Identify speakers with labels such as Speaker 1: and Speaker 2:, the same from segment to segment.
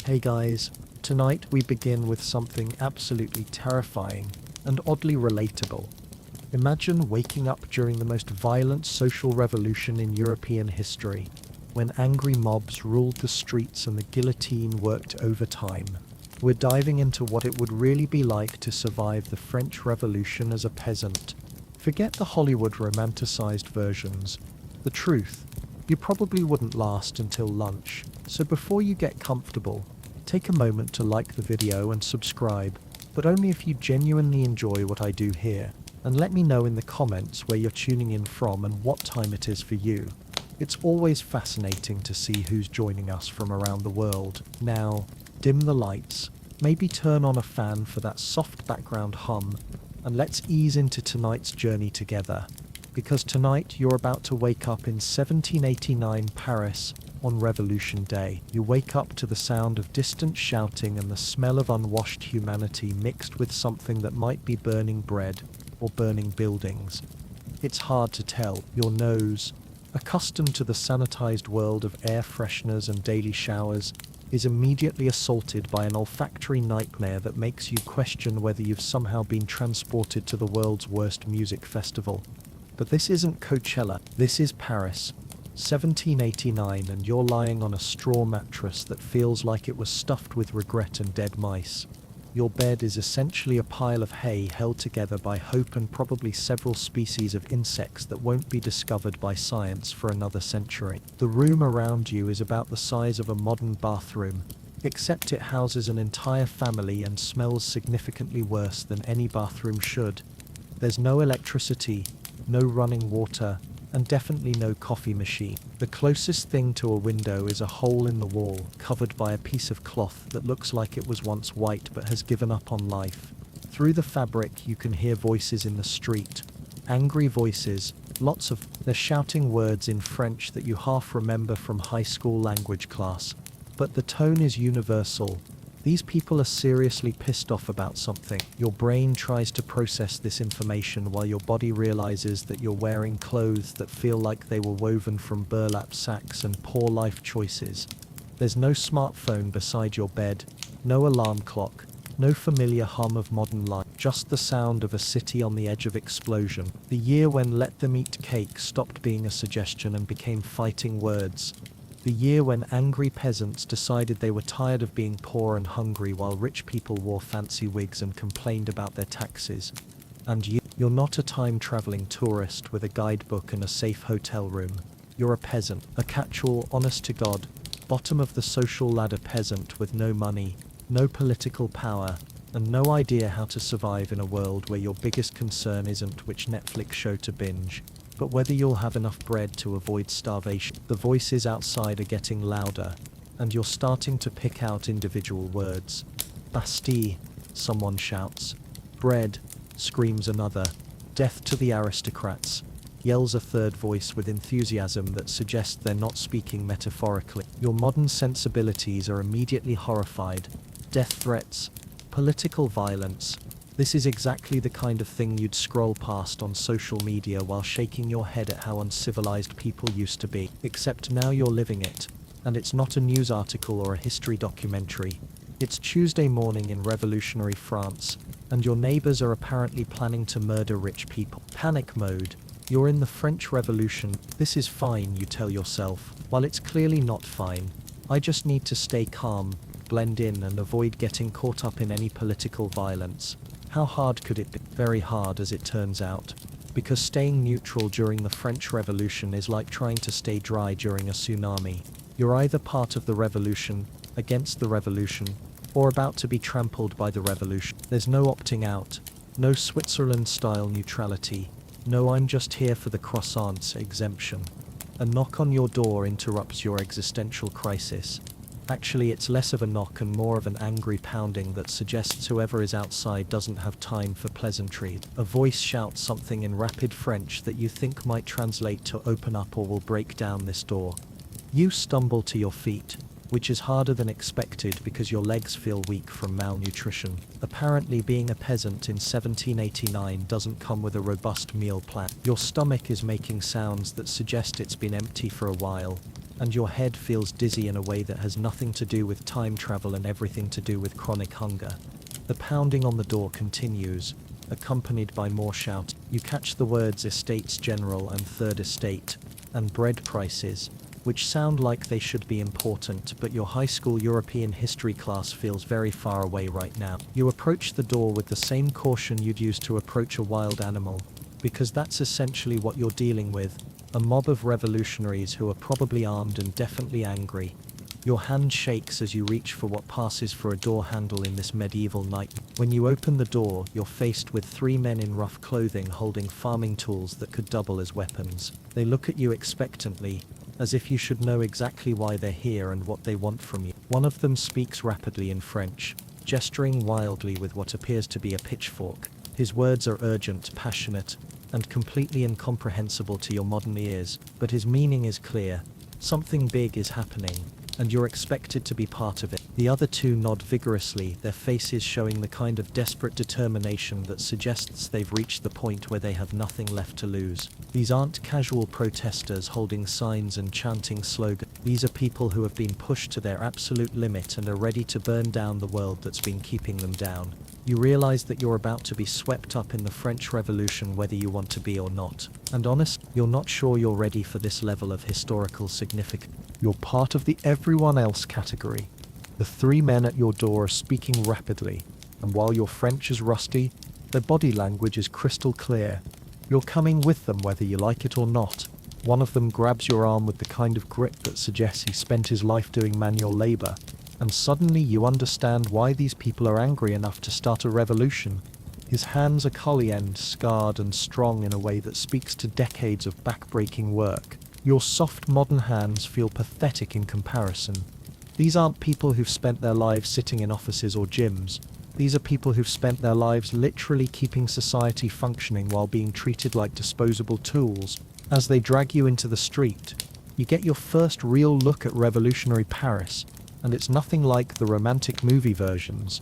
Speaker 1: Hey guys, tonight we begin with something absolutely terrifying and oddly relatable. Imagine waking up during the most violent social revolution in European history, when angry mobs ruled the streets and the guillotine worked overtime. We're diving into what it would really be like to survive the French Revolution as a peasant. Forget the Hollywood romanticized versions. The truth, you probably wouldn't last until lunch. So before you get comfortable, take a moment to like the video and subscribe, but only if you genuinely enjoy what I do here. And let me know in the comments where you're tuning in from and what time it is for you. It's always fascinating to see who's joining us from around the world. Now, dim the lights, maybe turn on a fan for that soft background hum, and let's ease into tonight's journey together. Because tonight you're about to wake up in 1789 Paris on Revolution Day. You wake up to the sound of distant shouting and the smell of unwashed humanity mixed with something that might be burning bread or burning buildings. It's hard to tell. Your nose, accustomed to the sanitized world of air fresheners and daily showers, is immediately assaulted by an olfactory nightmare that makes you question whether you've somehow been transported to the world's worst music festival. But this isn't Coachella, this is Paris, 1789, and you're lying on a straw mattress that feels like it was stuffed with regret and dead mice. Your bed is essentially a pile of hay held together by hope and probably several species of insects that won't be discovered by science for another century. The room around you is about the size of a modern bathroom, except it houses an entire family and smells significantly worse than any bathroom should. There's no electricity, no running water, and definitely no coffee machine. The closest thing to a window is a hole in the wall, covered by a piece of cloth that looks like it was once white but has given up on life. Through the fabric you can hear voices in the street. Angry voices, lots of. They're shouting words in French that you half remember from high school language class. But the tone is universal. These people are seriously pissed off about something. Your brain tries to process this information while your body realizes that you're wearing clothes that feel like they were woven from burlap sacks and poor life choices. There's no smartphone beside your bed, no alarm clock, no familiar hum of modern life, just the sound of a city on the edge of explosion. The year when "let them eat cake" stopped being a suggestion and became fighting words. The year when angry peasants decided they were tired of being poor and hungry while rich people wore fancy wigs and complained about their taxes. And you're not a time-traveling tourist with a guidebook and a safe hotel room. You're a peasant, a catch-all, honest-to-God, bottom-of-the-social-ladder peasant with no money, no political power, and no idea how to survive in a world where your biggest concern isn't which Netflix show to binge, but whether you'll have enough bread to avoid starvation. The voices outside are getting louder, and you're starting to pick out individual words. Bastille, someone shouts. Bread, screams another. Death to the aristocrats, yells a third voice with enthusiasm that suggests they're not speaking metaphorically. Your modern sensibilities are immediately horrified. Death threats, political violence. This is exactly the kind of thing you'd scroll past on social media while shaking your head at how uncivilized people used to be. Except now you're living it. And it's not a news article or a history documentary. It's Tuesday morning in revolutionary France, and your neighbors are apparently planning to murder rich people. Panic mode. You're in the French Revolution. This is fine, you tell yourself. While it's clearly not fine, I just need to stay calm, blend in, and avoid getting caught up in any political violence. How hard could it be? Very hard, as it turns out. Because staying neutral during the French Revolution is like trying to stay dry during a tsunami. You're either part of the revolution, against the revolution, or about to be trampled by the revolution. There's no opting out, no Switzerland-style neutrality, no "I'm just here for the croissants" exemption. A knock on your door interrupts your existential crisis. Actually, it's less of a knock and more of an angry pounding that suggests whoever is outside doesn't have time for pleasantries. A voice shouts something in rapid French that you think might translate to "open up or we'll break down this door." You stumble to your feet, which is harder than expected because your legs feel weak from malnutrition. Apparently, being a peasant in 1789 doesn't come with a robust meal plan. Your stomach is making sounds that suggest it's been empty for a while, and your head feels dizzy in a way that has nothing to do with time travel and everything to do with chronic hunger. The pounding on the door continues, accompanied by more shout. You catch the words Estates General and Third Estate, and bread prices, which sound like they should be important, but your high school European history class feels very far away right now. You approach the door with the same caution you'd use to approach a wild animal, because that's essentially what you're dealing with, a mob of revolutionaries who are probably armed and definitely angry. Your hand shakes as you reach for what passes for a door handle in this medieval night. When you open the door, you're faced with three men in rough clothing holding farming tools that could double as weapons. They look at you expectantly, as if you should know exactly why they're here and what they want from you. One of them speaks rapidly in French, gesturing wildly with what appears to be a pitchfork. His words are urgent, passionate, and completely incomprehensible to your modern ears, but his meaning is clear. Something big is happening, and you're expected to be part of it. The other two nod vigorously, their faces showing the kind of desperate determination that suggests they've reached the point where they have nothing left to lose. These aren't casual protesters holding signs and chanting slogans. These are people who have been pushed to their absolute limit and are ready to burn down the world that's been keeping them down. You realize that you're about to be swept up in the French Revolution whether you want to be or not. And honest, you're not sure you're ready for this level of historical significance. You're part of the everyone else category. The three men at your door are speaking rapidly, and while your French is rusty, their body language is crystal clear. You're coming with them whether you like it or not. One of them grabs your arm with the kind of grip that suggests he spent his life doing manual labor. And suddenly you understand why these people are angry enough to start a revolution. His hands are cully-end, scarred and strong in a way that speaks to decades of back-breaking work. Your soft modern hands feel pathetic in comparison. These aren't people who've spent their lives sitting in offices or gyms. These are people who've spent their lives literally keeping society functioning while being treated like disposable tools. As they drag you into the street, you get your first real look at revolutionary Paris. And it's nothing like the romantic movie versions.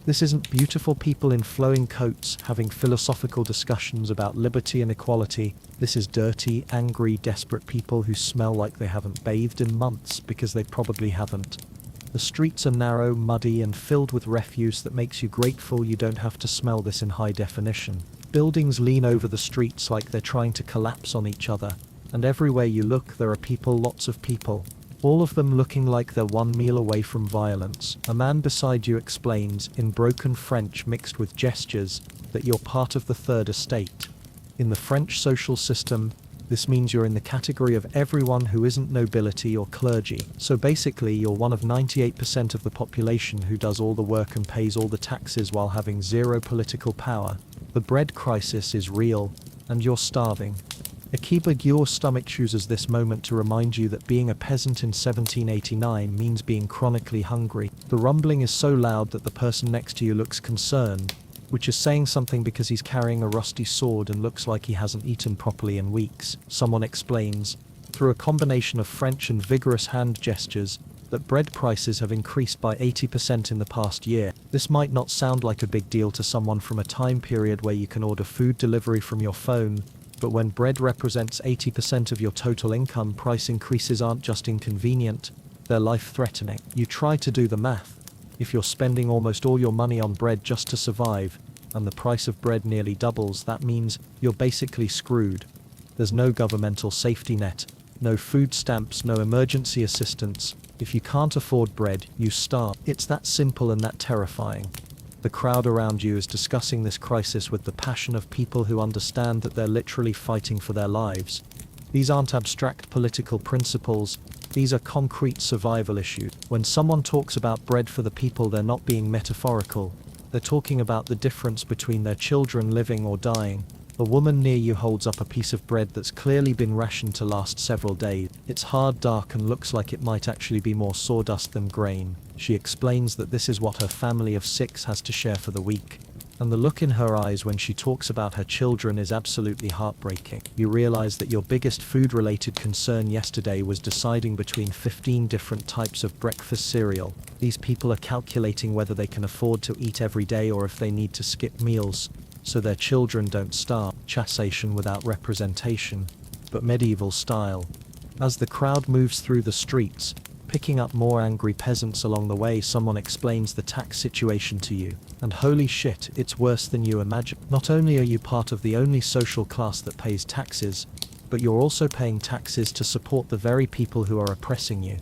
Speaker 1: This isn't beautiful people in flowing coats having philosophical discussions about liberty and equality. This is dirty, angry, desperate people who smell like they haven't bathed in months because they probably haven't. The streets are narrow, muddy, and filled with refuse that makes you grateful you don't have to smell this in high definition. Buildings lean over the streets like they're trying to collapse on each other, and everywhere you look there are people, lots of people. All of them looking like they're one meal away from violence. A man beside you explains, in broken French mixed with gestures, that you're part of the Third Estate. In the French social system, this means you're in the category of everyone who isn't nobility or clergy. So basically, you're one of 98% of the population who does all the work and pays all the taxes while having zero political power. The bread crisis is real, and you're starving. Akiba Gyour's stomach chooses this moment to remind you that being a peasant in 1789 means being chronically hungry. The rumbling is so loud that the person next to you looks concerned, which is saying something because he's carrying a rusty sword and looks like he hasn't eaten properly in weeks. Someone explains, through a combination of French and vigorous hand gestures, that bread prices have increased by 80% in the past year. This might not sound like a big deal to someone from a time period where you can order food delivery from your phone, but when bread represents 80% of your total income, price increases aren't just inconvenient, they're life-threatening. You try to do the math. If you're spending almost all your money on bread just to survive, and the price of bread nearly doubles, that means you're basically screwed. There's no governmental safety net, no food stamps, no emergency assistance. If you can't afford bread, you starve. It's that simple and that terrifying. The crowd around you is discussing this crisis with the passion of people who understand that they're literally fighting for their lives. These aren't abstract political principles, these are concrete survival issues. When someone talks about bread for the people, they're not being metaphorical. They're talking about the difference between their children living or dying. A woman near you holds up a piece of bread that's clearly been rationed to last several days. It's hard, dark, and looks like it might actually be more sawdust than grain. She explains that this is what her family of 6 has to share for the week. And the look in her eyes when she talks about her children is absolutely heartbreaking. You realize that your biggest food-related concern yesterday was deciding between 15 different types of breakfast cereal. These people are calculating whether they can afford to eat every day or if they need to skip meals, so their children don't starve. Chassation without representation, but medieval style. As the crowd moves through the streets, picking up more angry peasants along the way, someone explains the tax situation to you. And holy shit, it's worse than you imagine. Not only are you part of the only social class that pays taxes, but you're also paying taxes to support the very people who are oppressing you.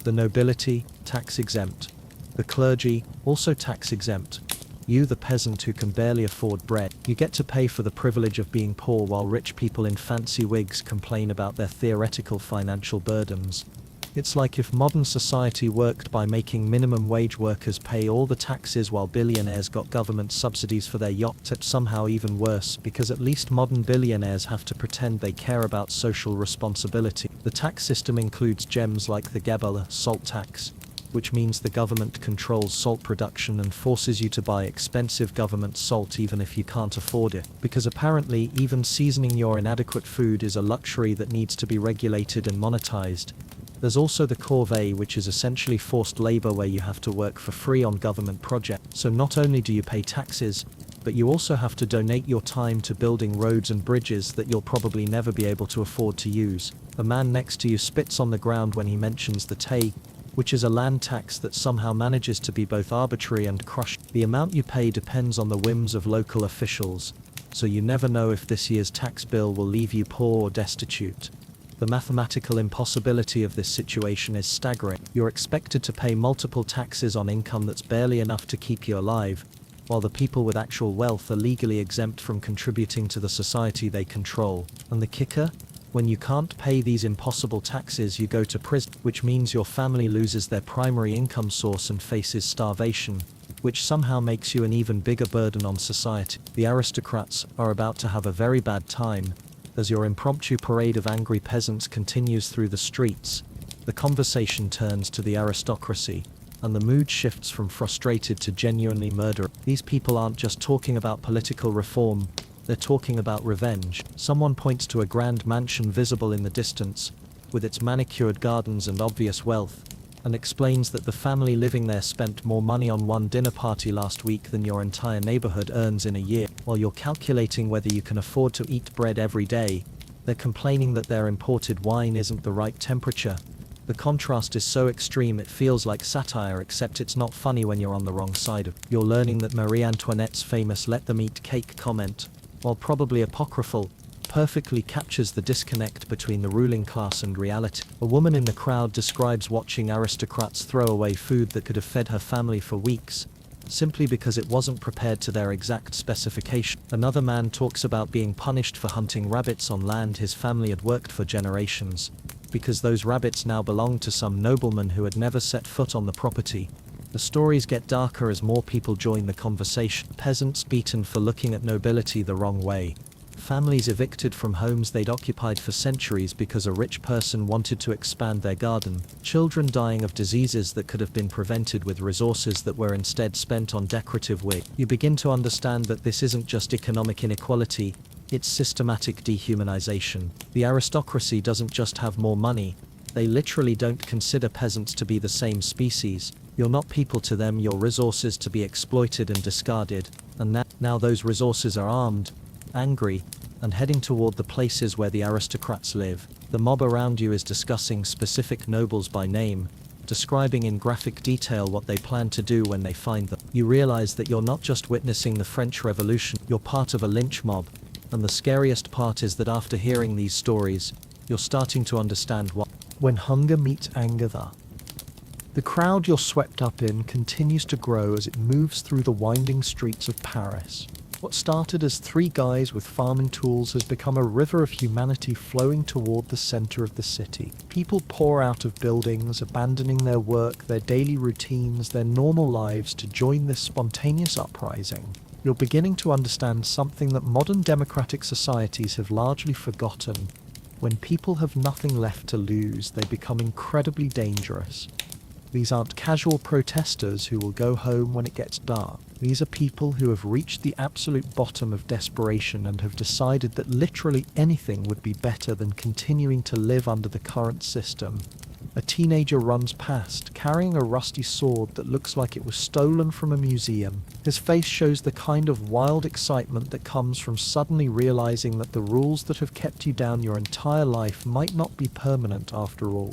Speaker 1: The nobility, tax exempt. The clergy, also tax exempt. You, the peasant who can barely afford bread, you get to pay for the privilege of being poor, while rich people in fancy wigs complain about their theoretical financial burdens. It's like if modern society worked by making minimum wage workers pay all the taxes while billionaires got government subsidies for their yachts. It's somehow even worse, because at least modern billionaires have to pretend they care about social responsibility. The tax system includes gems like the Gebele salt tax, which means the government controls salt production and forces you to buy expensive government salt even if you can't afford it, because apparently even seasoning your inadequate food is a luxury that needs to be regulated and monetized. There's also the corvée, which is essentially forced labor where you have to work for free on government projects. So not only do you pay taxes, but you also have to donate your time to building roads and bridges that you'll probably never be able to afford to use. The man next to you spits on the ground when he mentions the taille, which is a land tax that somehow manages to be both arbitrary and crushed. The amount you pay depends on the whims of local officials, so you never know if this year's tax bill will leave you poor or destitute. The mathematical impossibility of this situation is staggering. You're expected to pay multiple taxes on income that's barely enough to keep you alive, while the people with actual wealth are legally exempt from contributing to the society they control. And the kicker? When you can't pay these impossible taxes, you go to prison, which means your family loses their primary income source and faces starvation, which somehow makes you an even bigger burden on society. The aristocrats are about to have a very bad time. As your impromptu parade of angry peasants continues through the streets, the conversation turns to the aristocracy, and the mood shifts from frustrated to genuinely murderous. These people aren't just talking about political reform, they're talking about revenge. Someone points to a grand mansion visible in the distance, with its manicured gardens and obvious wealth, and explains that the family living there spent more money on one dinner party last week than your entire neighborhood earns in a year. While you're calculating whether you can afford to eat bread every day, they're complaining that their imported wine isn't the right temperature. The contrast is so extreme it feels like satire, except it's not funny when you're on the wrong side of it. You're learning that Marie Antoinette's famous "let them eat cake" comment, while probably apocryphal, perfectly captures the disconnect between the ruling class and reality. A woman in the crowd describes watching aristocrats throw away food that could have fed her family for weeks, simply because it wasn't prepared to their exact specification. Another man talks about being punished for hunting rabbits on land his family had worked for generations, because those rabbits now belonged to some nobleman who had never set foot on the property. The stories get darker as more people join the conversation. Peasants beaten for looking at nobility the wrong way. Families evicted from homes they'd occupied for centuries because a rich person wanted to expand their garden. Children dying of diseases that could have been prevented with resources that were instead spent on decorative wigs. You begin to understand that this isn't just economic inequality, it's systematic dehumanization. The aristocracy doesn't just have more money, they literally don't consider peasants to be the same species. You're not people to them, you're resources to be exploited and discarded. And now those resources are armed, angry, and heading toward the places where the aristocrats live. The mob around you is discussing specific nobles by name, describing in graphic detail what they plan to do when they find them. You realize that you're not just witnessing the French Revolution, you're part of a lynch mob. And the scariest part is that after hearing these stories, you're starting to understand why. When hunger meets anger, the crowd you're swept up in continues to grow as it moves through the winding streets of Paris. What started as three guys with farming tools has become a river of humanity flowing toward the center of the city. People pour out of buildings, abandoning their work, their daily routines, their normal lives to join this spontaneous uprising. You're beginning to understand something that modern democratic societies have largely forgotten. When people have nothing left to lose, they become incredibly dangerous. These aren't casual protesters who will go home when it gets dark. These are people who have reached the absolute bottom of desperation and have decided that literally anything would be better than continuing to live under the current system. A teenager runs past, carrying a rusty sword that looks like it was stolen from a museum. His face shows the kind of wild excitement that comes from suddenly realizing that the rules that have kept you down your entire life might not be permanent after all.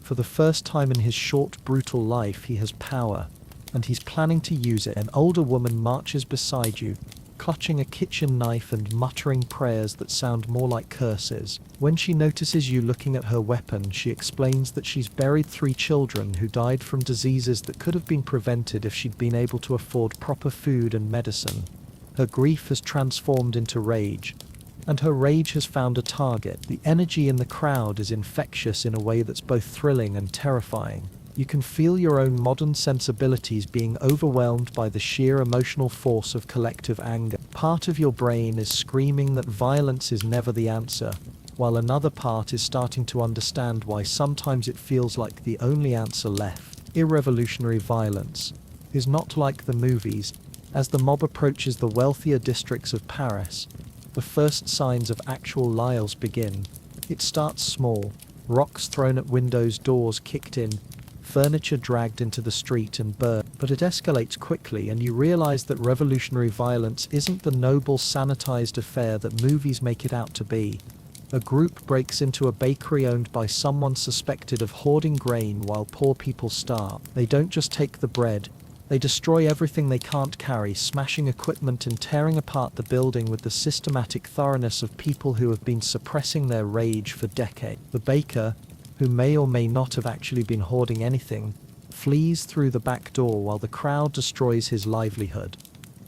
Speaker 1: For the first time in his short, brutal life, he has power, and he's planning to use it. An older woman marches beside you, clutching a kitchen knife and muttering prayers that sound more like curses. When she notices you looking at her weapon, she explains that she's buried 3 children who died from diseases that could have been prevented if she'd been able to afford proper food and medicine. Her grief has transformed into rage, and her rage has found a target. The energy in the crowd is infectious in a way that's both thrilling and terrifying. You can feel your own modern sensibilities being overwhelmed by the sheer emotional force of collective anger. Part of your brain is screaming that violence is never the answer, while another part is starting to understand why sometimes it feels like the only answer left. Irrevolutionary violence is not like the movies. As the mob approaches the wealthier districts of Paris, the first signs of actual liles begin. It starts small, rocks thrown at windows, doors kicked in, furniture dragged into the street and burned. But it escalates quickly, and you realize that revolutionary violence isn't the noble, sanitized affair that movies make it out to be. A group breaks into a bakery owned by someone suspected of hoarding grain while poor people starve. They don't just take the bread, they destroy everything they can't carry, smashing equipment and tearing apart the building with the systematic thoroughness of people who have been suppressing their rage for decades. The baker, who may or may not have actually been hoarding anything, flees through the back door while the crowd destroys his livelihood.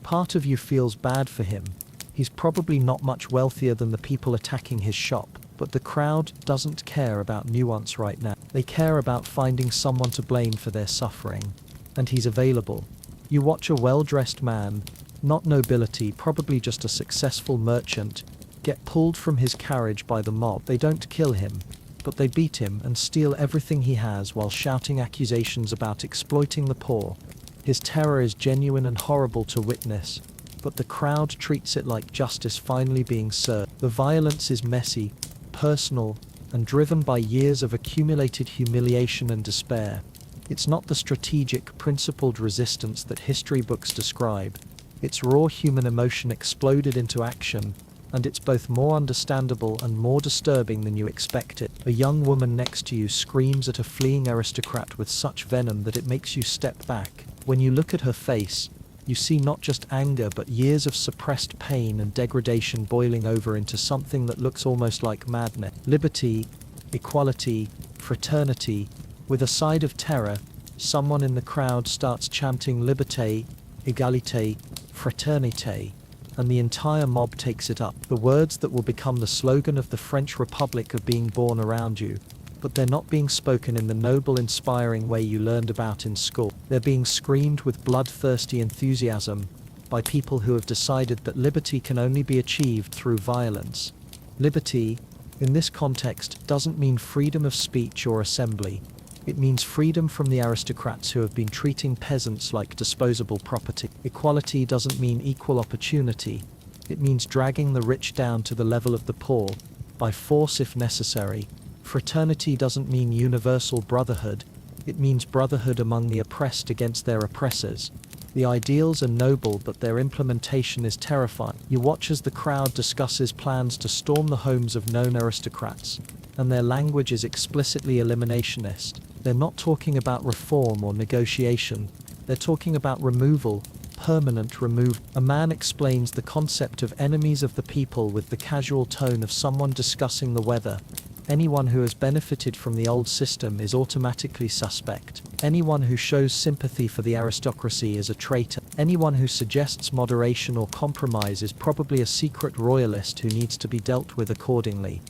Speaker 1: Part of you feels bad for him. He's probably not much wealthier than the people attacking his shop, but the crowd doesn't care about nuance right now. They care about finding someone to blame for their suffering. And he's available. You watch a well-dressed man, not nobility, probably just a successful merchant, get pulled from his carriage by the mob. They don't kill him, but they beat him and steal everything he has while shouting accusations about exploiting the poor. His terror is genuine and horrible to witness, but the crowd treats it like justice finally being served. The violence is messy, personal, and driven by years of accumulated humiliation and despair. It's not the strategic, principled resistance that history books describe. It's raw human emotion exploded into action, and it's both more understandable and more disturbing than you expected. A young woman next to you screams at a fleeing aristocrat with such venom that it makes you step back. When you look at her face, you see not just anger but years of suppressed pain and degradation boiling over into something that looks almost like madness. Liberty, equality, fraternity. With a side of terror, someone in the crowd starts chanting liberté, égalité, fraternité, and the entire mob takes it up. The words that will become the slogan of the French Republic are being born around you, but they're not being spoken in the noble, inspiring way you learned about in school. They're being screamed with bloodthirsty enthusiasm by people who have decided that liberty can only be achieved through violence. Liberty, in this context, doesn't mean freedom of speech or assembly. It means freedom from the aristocrats who have been treating peasants like disposable property. Equality doesn't mean equal opportunity. It means dragging the rich down to the level of the poor, by force if necessary. Fraternity doesn't mean universal brotherhood. It means brotherhood among the oppressed against their oppressors. The ideals are noble, but their implementation is terrifying. You watch as the crowd discusses plans to storm the homes of known aristocrats, and their language is explicitly eliminationist. They're not talking about reform or negotiation. They're talking about removal, permanent removal. A man explains the concept of enemies of the people with the casual tone of someone discussing the weather. Anyone who has benefited from the old system is automatically suspect. Anyone who shows sympathy for the aristocracy is a traitor. Anyone who suggests moderation or compromise is probably a secret royalist who needs to be dealt with accordingly.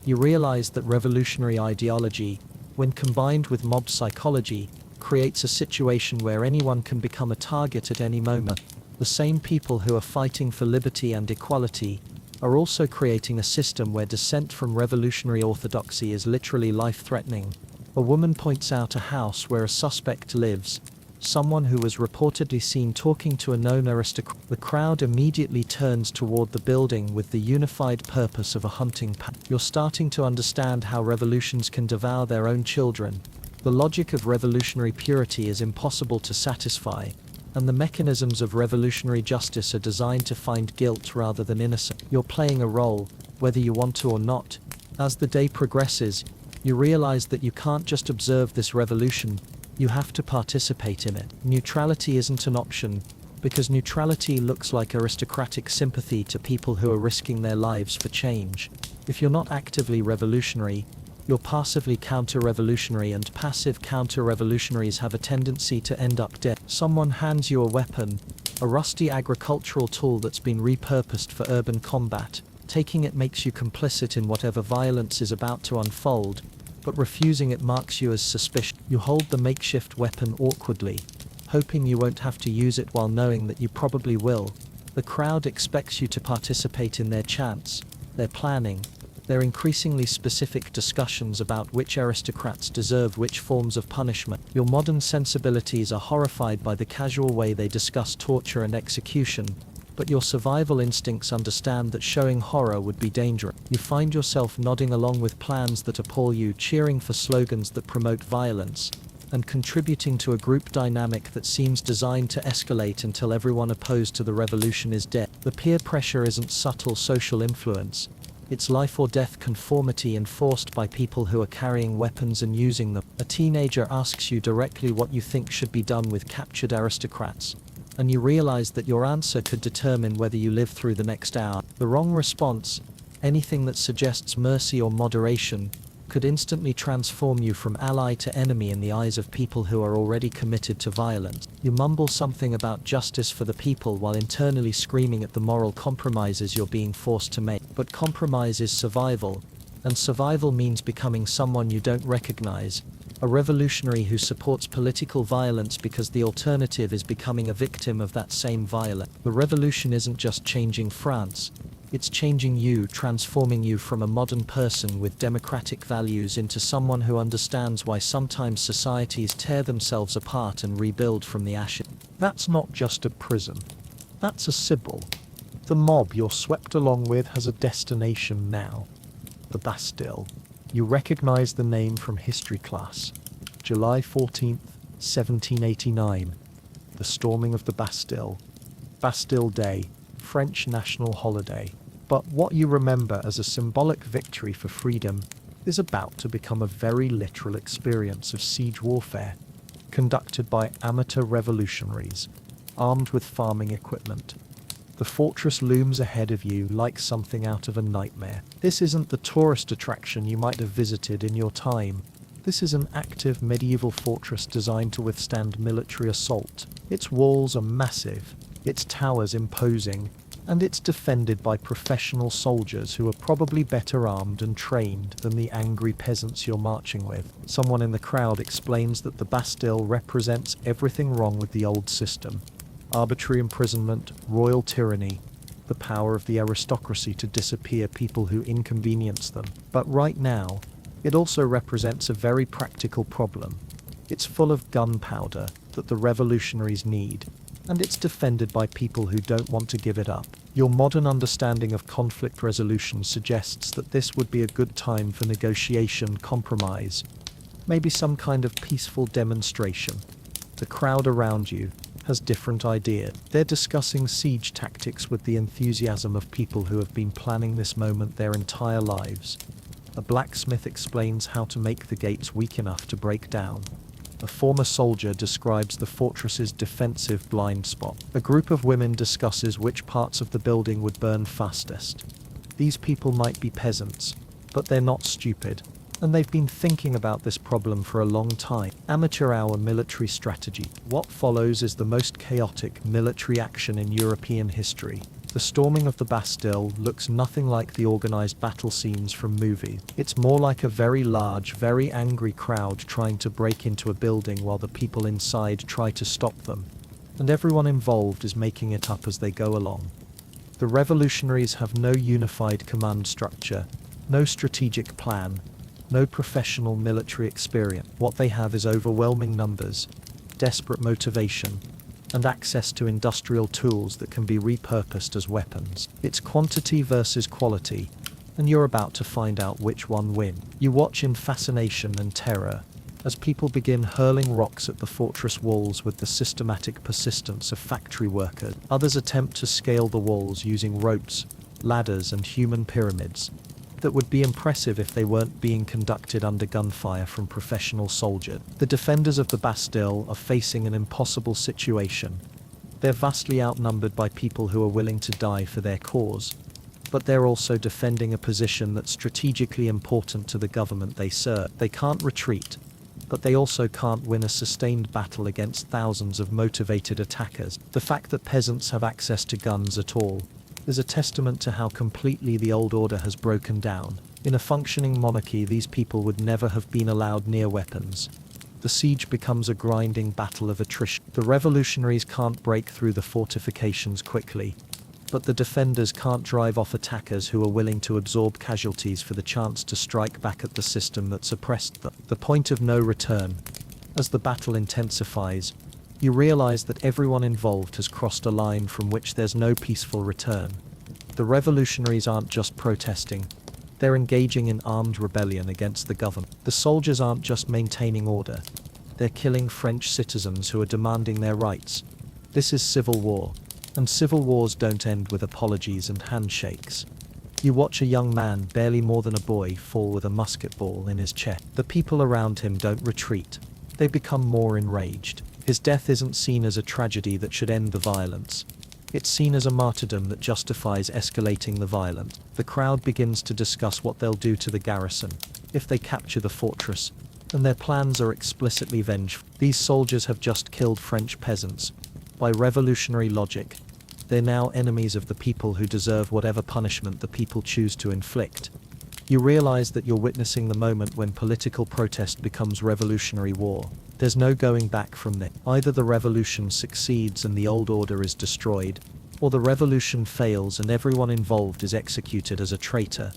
Speaker 1: You realize that revolutionary ideology, when combined with mob psychology, creates a situation where anyone can become a target at any moment. The same people who are fighting for liberty and equality are also creating a system where dissent from revolutionary orthodoxy is literally life-threatening. A woman points out a house where a suspect lives, someone who was reportedly seen talking to a known aristocrat. The crowd immediately turns toward the building with the unified purpose of a hunting pack. You're starting to understand how revolutions can devour their own children. The logic of revolutionary purity is impossible to satisfy, and the mechanisms of revolutionary justice are designed to find guilt rather than innocence. You're playing a role, whether you want to or not. As the day progresses, you realize that you can't just observe this revolution, you have to participate in it. Neutrality isn't an option, because neutrality looks like aristocratic sympathy to people who are risking their lives for change. If you're not actively revolutionary, you're passively counter-revolutionary, and passive counter-revolutionaries have a tendency to end up dead. Someone hands you a weapon, a rusty agricultural tool that's been repurposed for urban combat. Taking it makes you complicit in whatever violence is about to unfold, but refusing it marks you as suspicious. You hold the makeshift weapon awkwardly, hoping you won't have to use it while knowing that you probably will. The crowd expects you to participate in their chants, their planning, their increasingly specific discussions about which aristocrats deserve which forms of punishment. Your modern sensibilities are horrified by the casual way they discuss torture and execution, but your survival instincts understand that showing horror would be dangerous. You find yourself nodding along with plans that appall you, cheering for slogans that promote violence, and contributing to a group dynamic that seems designed to escalate until everyone opposed to the revolution is dead. The peer pressure isn't subtle social influence, it's life or death conformity enforced by people who are carrying weapons and using them. A teenager asks you directly what you think should be done with captured aristocrats, and you realize that your answer could determine whether you live through the next hour. The wrong response, anything that suggests mercy or moderation, could instantly transform you from ally to enemy in the eyes of people who are already committed to violence. You mumble something about justice for the people while internally screaming at the moral compromises you're being forced to make. But compromise is survival, and survival means becoming someone you don't recognize, a revolutionary who supports political violence because the alternative is becoming a victim of that same violence. The revolution isn't just changing France, it's changing you, transforming you from a modern person with democratic values into someone who understands why sometimes societies tear themselves apart and rebuild from the ashes. That's not just a prison, that's a Sybil. The mob you're swept along with has a destination now. The Bastille. You recognize the name from history class. July 14th, 1789. The storming of the Bastille. Bastille Day, French national holiday. But what you remember as a symbolic victory for freedom is about to become a very literal experience of siege warfare, conducted by amateur revolutionaries, armed with farming equipment. The fortress looms ahead of you like something out of a nightmare. This isn't the tourist attraction you might have visited in your time. This is an active medieval fortress designed to withstand military assault. Its walls are massive, its towers imposing, and it's defended by professional soldiers who are probably better armed and trained than the angry peasants you're marching with. Someone in the crowd explains that the Bastille represents everything wrong with the old system. Arbitrary imprisonment, royal tyranny, the power of the aristocracy to disappear people who inconvenience them. But right now, it also represents a very practical problem. It's full of gunpowder that the revolutionaries need, and it's defended by people who don't want to give it up. Your modern understanding of conflict resolution suggests that this would be a good time for negotiation, compromise, maybe some kind of peaceful demonstration. The crowd around you has different ideas. They're discussing siege tactics with the enthusiasm of people who have been planning this moment their entire lives. A blacksmith explains how to make the gates weak enough to break down. A former soldier describes the fortress's defensive blind spot. A group of women discusses which parts of the building would burn fastest. These people might be peasants, but they're not stupid, and they've been thinking about this problem for a long time. Amateur hour military strategy. What follows is the most chaotic military action in European history. The storming of the Bastille looks nothing like the organized battle scenes from movies. It's more like a very large, very angry crowd trying to break into a building while the people inside try to stop them. And everyone involved is making it up as they go along. The revolutionaries have no unified command structure, no strategic plan, no professional military experience. What they have is overwhelming numbers, desperate motivation, and access to industrial tools that can be repurposed as weapons. It's quantity versus quality, and you're about to find out which one wins. You watch in fascination and terror as people begin hurling rocks at the fortress walls with the systematic persistence of factory workers. Others attempt to scale the walls using ropes, ladders, and human pyramids that would be impressive if they weren't being conducted under gunfire from professional soldiers. The defenders of the Bastille are facing an impossible situation. They're vastly outnumbered by people who are willing to die for their cause, but they're also defending a position that's strategically important to the government they serve. They can't retreat, but they also can't win a sustained battle against thousands of motivated attackers. The fact that peasants have access to guns at all is a testament to how completely the old order has broken down. In a functioning monarchy, these people would never have been allowed near weapons. The siege becomes a grinding battle of attrition. The revolutionaries can't break through the fortifications quickly, but the defenders can't drive off attackers who are willing to absorb casualties for the chance to strike back at the system that's oppressed them. The point of no return. As the battle intensifies, you realize that everyone involved has crossed a line from which there's no peaceful return. The revolutionaries aren't just protesting, they're engaging in armed rebellion against the government. The soldiers aren't just maintaining order, they're killing French citizens who are demanding their rights. This is civil war, and civil wars don't end with apologies and handshakes. You watch a young man, barely more than a boy, fall with a musket ball in his chest. The people around him don't retreat, they become more enraged. His death isn't seen as a tragedy that should end the violence. It's seen as a martyrdom that justifies escalating the violence. The crowd begins to discuss what they'll do to the garrison if they capture the fortress, and their plans are explicitly vengeful. These soldiers have just killed French peasants. By revolutionary logic, they're now enemies of the people who deserve whatever punishment the people choose to inflict. You realize that you're witnessing the moment when political protest becomes revolutionary war. There's no going back from there. Either the revolution succeeds and the old order is destroyed, or the revolution fails and everyone involved is executed as a traitor.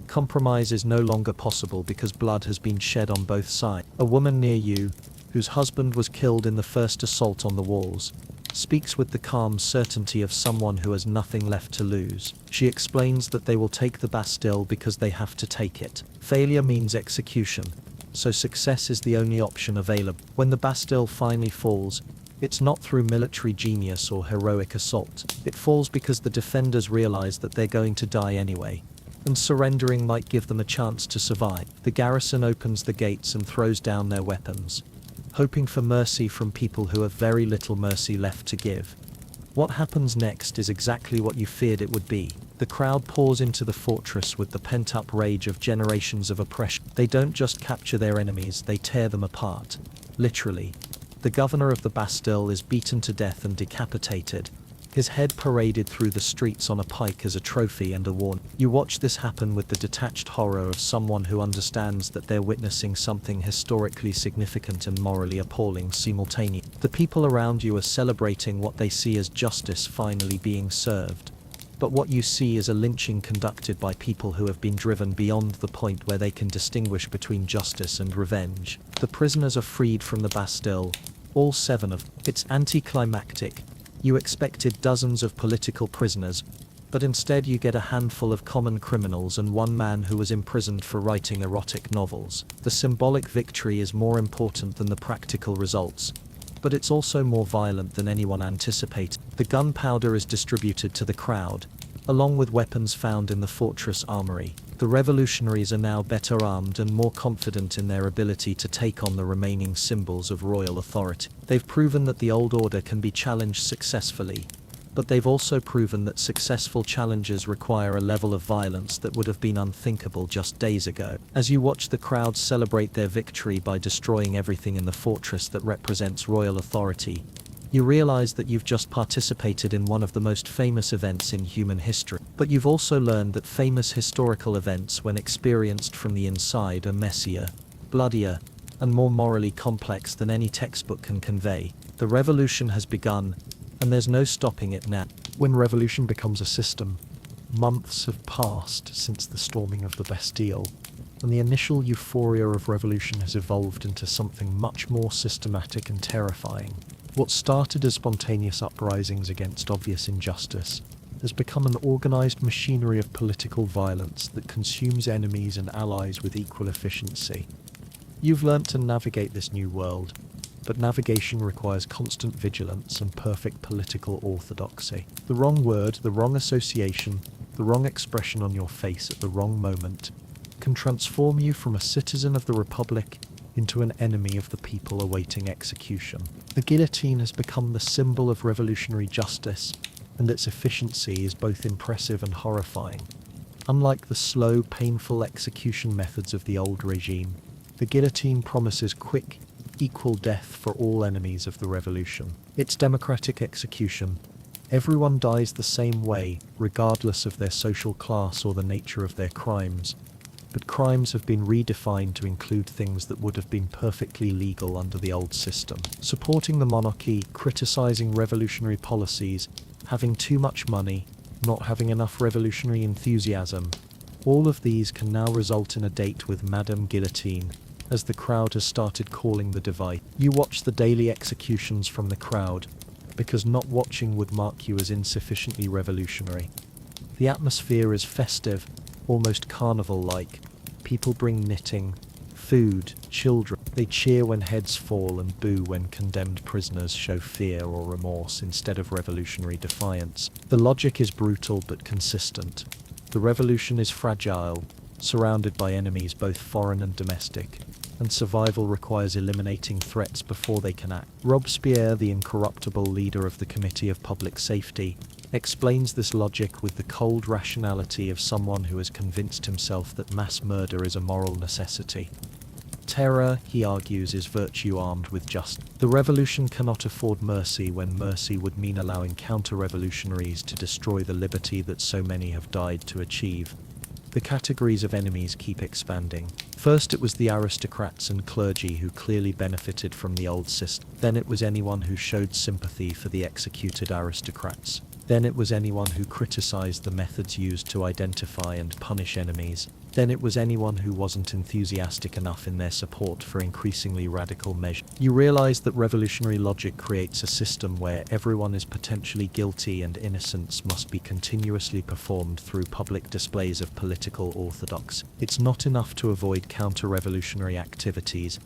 Speaker 1: Compromise is no longer possible because blood has been shed on both sides. A woman near you, whose husband was killed in the first assault on the walls, speaks with the calm certainty of someone who has nothing left to lose. She explains that they will take the Bastille because they have to take it. Failure means execution, so success is the only option available. When the Bastille finally falls, it's not through military genius or heroic assault. It falls because the defenders realize that they're going to die anyway, and surrendering might give them a chance to survive. The garrison opens the gates and throws down their weapons, hoping for mercy from people who have very little mercy left to give. What happens next is exactly what you feared it would be. The crowd pours into the fortress with the pent-up rage of generations of oppression. They don't just capture their enemies, they tear them apart. Literally. The governor of the Bastille is beaten to death and decapitated, his head paraded through the streets on a pike as a trophy and a warning. You watch this happen with the detached horror of someone who understands that they're witnessing something historically significant and morally appalling simultaneously. The people around you are celebrating what they see as justice finally being served. But what you see is a lynching conducted by people who have been driven beyond the point where they can distinguish between justice and revenge. The prisoners are freed from the Bastille, all 7 of them. It's anticlimactic. You expected dozens of political prisoners, but instead you get a handful of common criminals and one man who was imprisoned for writing erotic novels. The symbolic victory is more important than the practical results, but it's also more violent than anyone anticipated. The gunpowder is distributed to the crowd, along with weapons found in the fortress armory. The revolutionaries are now better armed and more confident in their ability to take on the remaining symbols of royal authority. They've proven that the old order can be challenged successfully, but they've also proven that successful challenges require a level of violence that would have been unthinkable just days ago. As you watch the crowd celebrate their victory by destroying everything in the fortress that represents royal authority, you realize that you've just participated in one of the most famous events in human history. But you've also learned that famous historical events, when experienced from the inside, are messier, bloodier, and more morally complex than any textbook can convey. The revolution has begun, and there's no stopping it now. When revolution becomes a system, months have passed since the storming of the Bastille. and the initial euphoria of revolution has evolved into something much more systematic and terrifying. What started as spontaneous uprisings against obvious injustice has become an organized machinery of political violence that consumes enemies and allies with equal efficiency. You've learnt to navigate this new world, but navigation requires constant vigilance and perfect political orthodoxy. The wrong word, the wrong association, the wrong expression on your face at the wrong moment can transform you from a citizen of the Republic into an enemy of the people awaiting execution. The guillotine has become the symbol of revolutionary justice, and its efficiency is both impressive and horrifying. Unlike the slow, painful execution methods of the old regime, the guillotine promises quick, equal death for all enemies of the revolution. Its democratic execution, everyone dies the same way, regardless of their social class or the nature of their crimes. But crimes have been redefined to include things that would have been perfectly legal under the old system. Supporting the monarchy, criticizing revolutionary policies, having too much money, not having enough revolutionary enthusiasm, all of these can now result in a date with Madame Guillotine, as the crowd has started calling the device. You watch the daily executions from the crowd, because not watching would mark you as insufficiently revolutionary. The atmosphere is festive, almost carnival-like. People bring knitting, food, children. They cheer when heads fall and boo when condemned prisoners show fear or remorse instead of revolutionary defiance. The logic is brutal but consistent. The revolution is fragile, surrounded by enemies both foreign and domestic, and survival requires eliminating threats before they can act. Robespierre, the incorruptible leader of the Committee of Public Safety, explains this logic with the cold rationality of someone who has convinced himself that mass murder is a moral necessity. Terror, he argues, is virtue armed with justice. The revolution cannot afford mercy when mercy would mean allowing counter-revolutionaries to destroy the liberty that so many have died to achieve. The categories of enemies keep expanding. First it was the aristocrats and clergy who clearly benefited from the old system. Then it was anyone who showed sympathy for the executed aristocrats. Then it was anyone who criticized the methods used to identify and punish enemies. Then it was anyone who wasn't enthusiastic enough in their support for increasingly radical measures. You realize that revolutionary logic creates a system where everyone is potentially guilty and innocence must be continuously performed through public displays of political orthodoxy. It's not enough to avoid counter-revolutionary activities.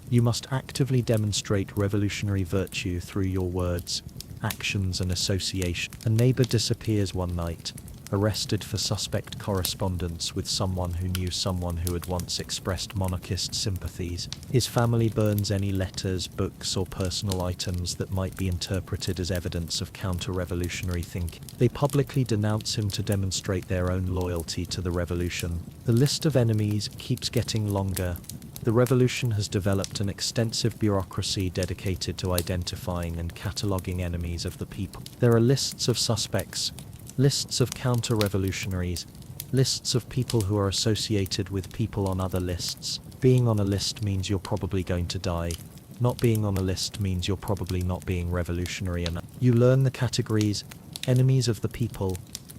Speaker 1: You must actively demonstrate revolutionary virtue through your words, actions and association. A neighbor disappears one night, arrested for suspect correspondence with someone who knew someone who had once expressed monarchist sympathies. His family burns any letters, books or personal items that might be interpreted as evidence of counter-revolutionary thinking. They publicly denounce him to demonstrate their own loyalty to the revolution. The list of enemies keeps getting longer. The revolution has developed an extensive bureaucracy dedicated to identifying and cataloguing enemies of the people. There are lists of suspects, lists of counter-revolutionaries, lists of people who are associated with people on other lists. Being on a list means you're probably going to die. Not being on a list means you're probably not being revolutionary enough. You learn the categories: enemies of the people,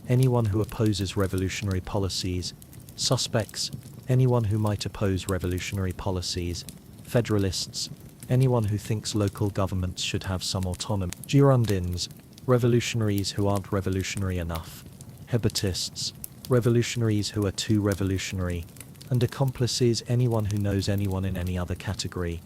Speaker 1: anyone who opposes revolutionary policies; suspects, anyone who might oppose revolutionary policies; federalists, anyone who thinks local governments should have some autonomy; Girondins, revolutionaries who aren't revolutionary enough; Hebatists, revolutionaries who are too revolutionary; and accomplices, anyone who knows anyone in any other category.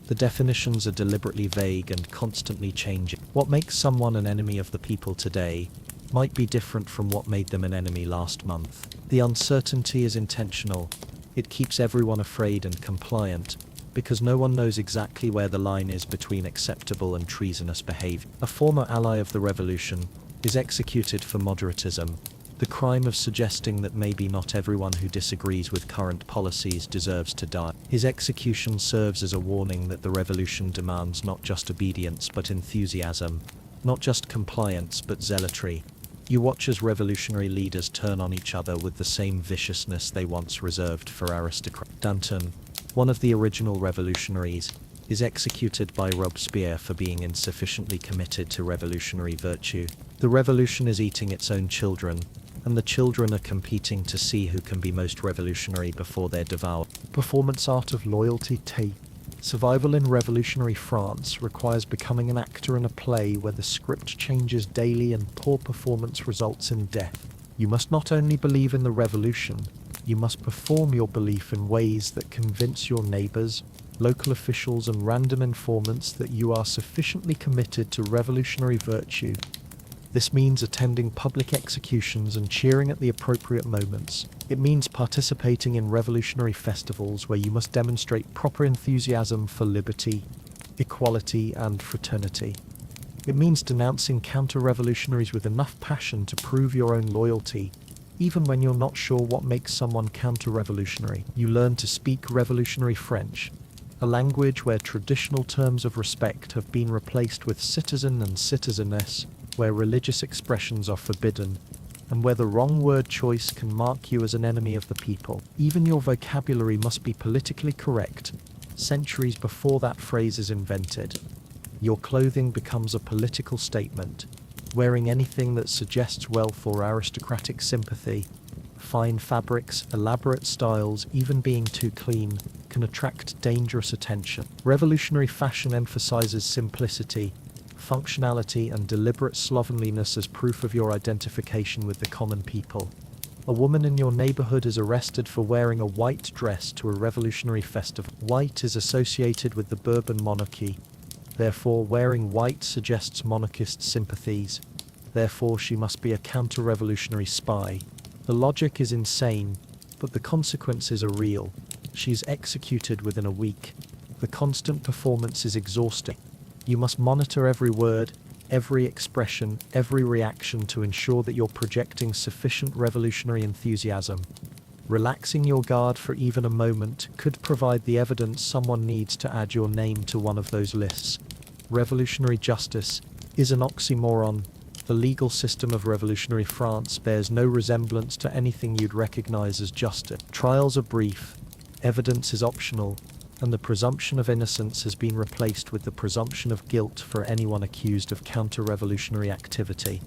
Speaker 1: The definitions are deliberately vague and constantly changing. What makes someone an enemy of the people today might be different from what made them an enemy last month. The uncertainty is intentional. It keeps everyone afraid and compliant, because no one knows exactly where the line is between acceptable and treasonous behavior. A former ally of the revolution is executed for moderatism, the crime of suggesting that maybe not everyone who disagrees with current policies deserves to die. His execution serves as a warning that the revolution demands not just obedience but enthusiasm, not just compliance but zealotry. You watch as revolutionary leaders turn on each other with the same viciousness they once reserved for aristocrats. Danton, one of the original revolutionaries, is executed by Robespierre for being insufficiently committed to revolutionary virtue. The revolution is eating its own children, and the children are competing to see who can be most revolutionary before they're devoured. Performance art of loyalty T. Survival in revolutionary France requires becoming an actor in a play where the script changes daily and poor performance results in death. You must not only believe in the revolution, you must perform your belief in ways that convince your neighbors, local officials and random informants that you are sufficiently committed to revolutionary virtue. This means attending public executions and cheering at the appropriate moments. It means participating in revolutionary festivals where you must demonstrate proper enthusiasm for liberty, equality, and fraternity. It means denouncing counter-revolutionaries with enough passion to prove your own loyalty, even when you're not sure what makes someone counter-revolutionary. You learn to speak revolutionary French, a language where traditional terms of respect have been replaced with citizen and citizeness, where religious expressions are forbidden, and where the wrong word choice can mark you as an enemy of the people. Even your vocabulary must be politically correct, centuries before that phrase is invented. Your clothing becomes a political statement. Wearing anything that suggests wealth or aristocratic sympathy, fine fabrics, elaborate styles, even being too clean, can attract dangerous attention. Revolutionary fashion emphasizes simplicity, functionality, and deliberate slovenliness as proof of your identification with the common people. A woman in your neighborhood is arrested for wearing a white dress to a revolutionary festival. White is associated with the Bourbon monarchy. Therefore, wearing white suggests monarchist sympathies. Therefore, she must be a counter-revolutionary spy. The logic is insane, but the consequences are real. She's executed within a week. The constant performance is exhausting. You must monitor every word, every expression, every reaction to ensure that you're projecting sufficient revolutionary enthusiasm. Relaxing your guard for even a moment could provide the evidence someone needs to add your name to one of those lists. Revolutionary justice is an oxymoron. The legal system of revolutionary France bears no resemblance to anything you'd recognize as justice. Trials are brief, evidence is optional, and the presumption of innocence has been replaced with the presumption of guilt for anyone accused of counter-revolutionary activity.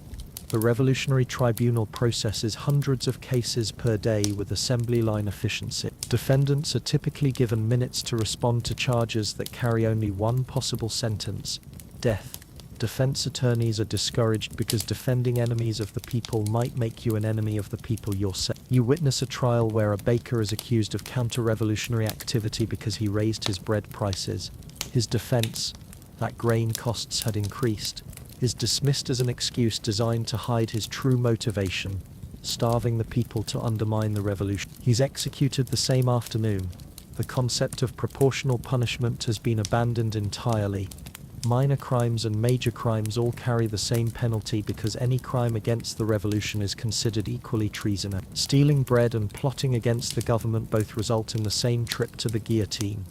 Speaker 1: The Revolutionary Tribunal processes hundreds of cases per day with assembly line efficiency. Defendants are typically given minutes to respond to charges that carry only one possible sentence: death. Defense attorneys are discouraged because defending enemies of the people might make you an enemy of the people yourself. You witness a trial where a baker is accused of counter-revolutionary activity because he raised his bread prices. His defense, that grain costs had increased, is dismissed as an excuse designed to hide his true motivation, starving the people to undermine the revolution. He's executed the same afternoon. The concept of proportional punishment has been abandoned entirely. Minor crimes and major crimes all carry the same penalty because any crime against the revolution is considered equally treasonous. Stealing bread and plotting against the government both result in the same trip to the guillotine.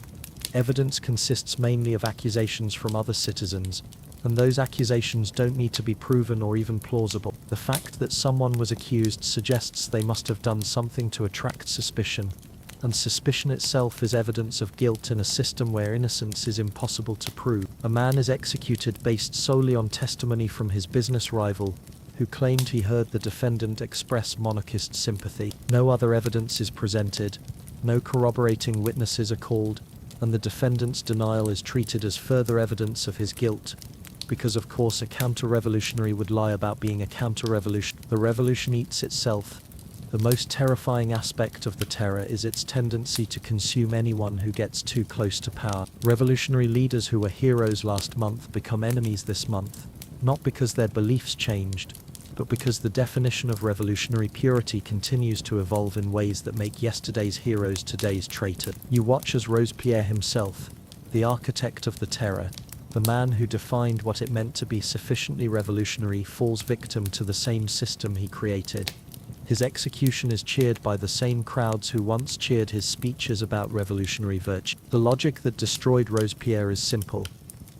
Speaker 1: Evidence consists mainly of accusations from other citizens, and those accusations don't need to be proven or even plausible. The fact that someone was accused suggests they must have done something to attract suspicion, and suspicion itself is evidence of guilt in a system where innocence is impossible to prove. A man is executed based solely on testimony from his business rival, who claimed he heard the defendant express monarchist sympathy. No other evidence is presented, no corroborating witnesses are called, and the defendant's denial is treated as further evidence of his guilt, because of course a counter-revolutionary would lie about being a counter-revolution. The revolution eats itself. The most terrifying aspect of the terror is its tendency to consume anyone who gets too close to power. Revolutionary leaders who were heroes last month become enemies this month, not because their beliefs changed, but because the definition of revolutionary purity continues to evolve in ways that make yesterday's heroes today's traitors. You watch as Robespierre himself, the architect of the terror, the man who defined what it meant to be sufficiently revolutionary, falls victim to the same system he created. His execution is cheered by the same crowds who once cheered his speeches about revolutionary virtue. The logic that destroyed Robespierre is simple.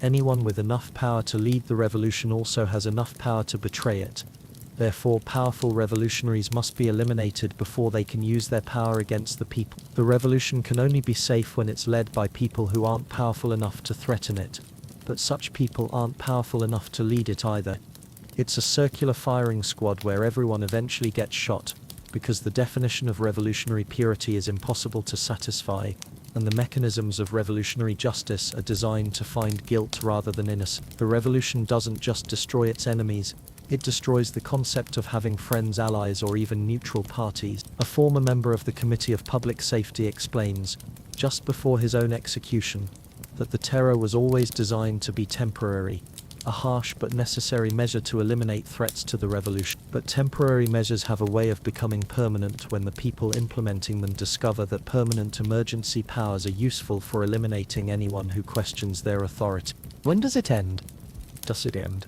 Speaker 1: Anyone with enough power to lead the revolution also has enough power to betray it. Therefore, powerful revolutionaries must be eliminated before they can use their power against the people. The revolution can only be safe when it's led by people who aren't powerful enough to threaten it, but such people aren't powerful enough to lead it either. It's a circular firing squad where everyone eventually gets shot, because the definition of revolutionary purity is impossible to satisfy, and the mechanisms of revolutionary justice are designed to find guilt rather than innocence. The revolution doesn't just destroy its enemies, it destroys the concept of having friends, allies, or even neutral parties. A former member of the Committee of Public Safety explains, just before his own execution, that the terror was always designed to be temporary, a harsh but necessary measure to eliminate threats to the revolution. But temporary measures have a way of becoming permanent when the people implementing them discover that permanent emergency powers are useful for eliminating anyone who questions their authority. When does it end? Does it end?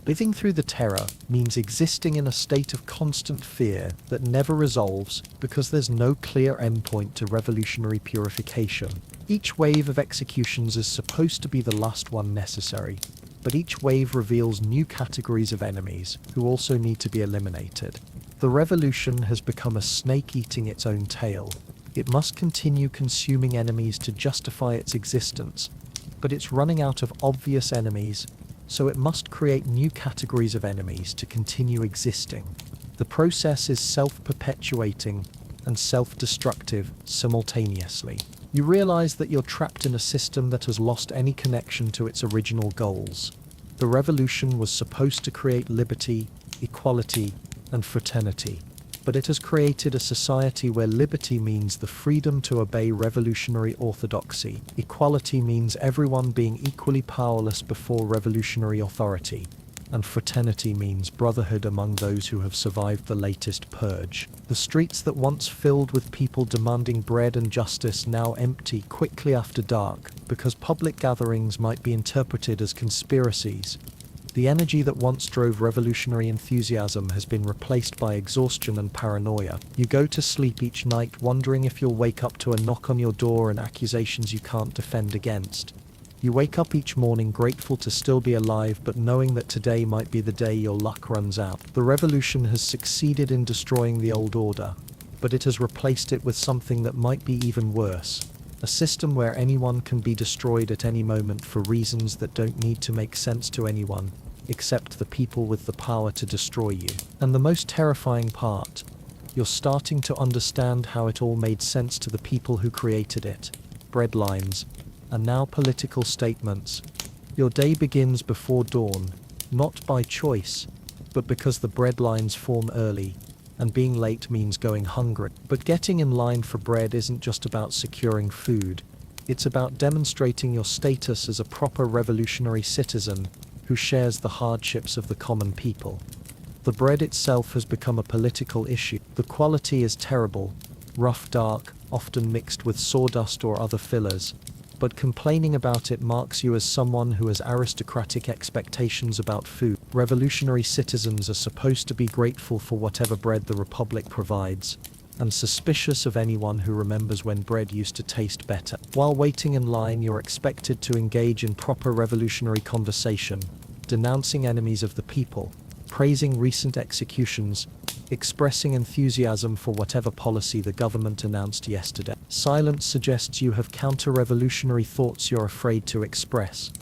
Speaker 1: Living through the terror means existing in a state of constant fear that never resolves because there's no clear endpoint to revolutionary purification. Each wave of executions is supposed to be the last one necessary, but each wave reveals new categories of enemies who also need to be eliminated. The revolution has become a snake eating its own tail. It must continue consuming enemies to justify its existence, but it's running out of obvious enemies, so it must create new categories of enemies to continue existing. The process is self-perpetuating and self-destructive simultaneously. You realize that you're trapped in a system that has lost any connection to its original goals. The revolution was supposed to create liberty, equality, and fraternity, but it has created a society where liberty means the freedom to obey revolutionary orthodoxy. Equality means everyone being equally powerless before revolutionary authority. And fraternity means brotherhood among those who have survived the latest purge. The streets that once filled with people demanding bread and justice now empty quickly after dark because public gatherings might be interpreted as conspiracies. The energy that once drove revolutionary enthusiasm has been replaced by exhaustion and paranoia. You go to sleep each night wondering if you'll wake up to a knock on your door and accusations you can't defend against. You wake up each morning grateful to still be alive, but knowing that today might be the day your luck runs out. The revolution has succeeded in destroying the old order, but it has replaced it with something that might be even worse. A system where anyone can be destroyed at any moment for reasons that don't need to make sense to anyone, except the people with the power to destroy you. And the most terrifying part, you're starting to understand how it all made sense to the people who created it. Breadlines, and now political statements. Your day begins before dawn, not by choice, but because the breadlines form early, and being late means going hungry. But getting in line for bread isn't just about securing food, it's about demonstrating your status as a proper revolutionary citizen who shares the hardships of the common people. The bread itself has become a political issue. The quality is terrible, rough, dark, often mixed with sawdust or other fillers, but complaining about it marks you as someone who has aristocratic expectations about food. Revolutionary citizens are supposed to be grateful for whatever bread the Republic provides, and suspicious of anyone who remembers when bread used to taste better. While waiting in line, you're expected to engage in proper revolutionary conversation, denouncing enemies of the people, praising recent executions, expressing enthusiasm for whatever policy the government announced yesterday. Silence suggests you have counter-revolutionary thoughts you're afraid to express.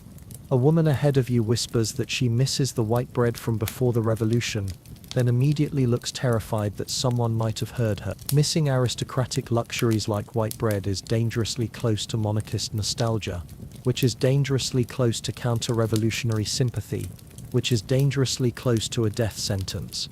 Speaker 1: A woman ahead of you whispers that she misses the white bread from before the revolution, then immediately looks terrified that someone might have heard her. Missing aristocratic luxuries like white bread is dangerously close to monarchist nostalgia, which is dangerously close to counter-revolutionary sympathy, which is dangerously close to a death sentence.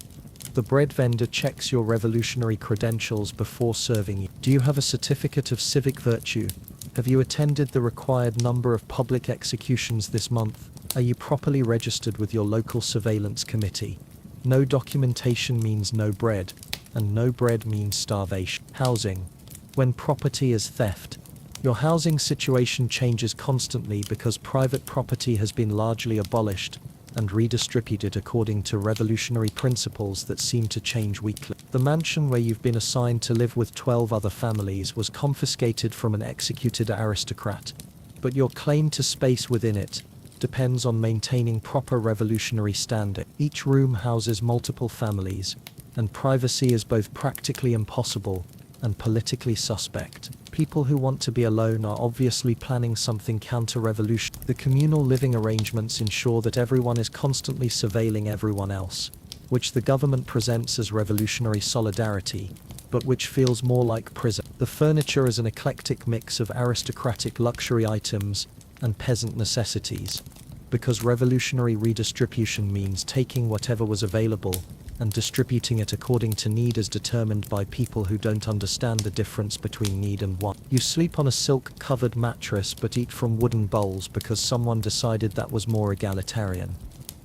Speaker 1: The bread vendor checks your revolutionary credentials before serving you. Do you have a certificate of civic virtue? Have you attended the required number of public executions this month? Are you properly registered with your local surveillance committee? No documentation means no bread, and no bread means starvation. Housing. When property is theft, your housing situation changes constantly because private property has been largely abolished and redistributed according to revolutionary principles that seem to change weekly. The mansion where you've been assigned to live with 12 other families was confiscated from an executed aristocrat, but your claim to space within it depends on maintaining proper revolutionary standing. Each room houses multiple families, and privacy is both practically impossible and politically suspect. People who want to be alone are obviously planning something counter-revolutionary. The communal living arrangements ensure that everyone is constantly surveilling everyone else, which the government presents as revolutionary solidarity, but which feels more like prison. The furniture is an eclectic mix of aristocratic luxury items and peasant necessities, because revolutionary redistribution means taking whatever was available and distributing it according to need as determined by people who don't understand the difference between need and want. You sleep on a silk-covered mattress but eat from wooden bowls because someone decided that was more egalitarian.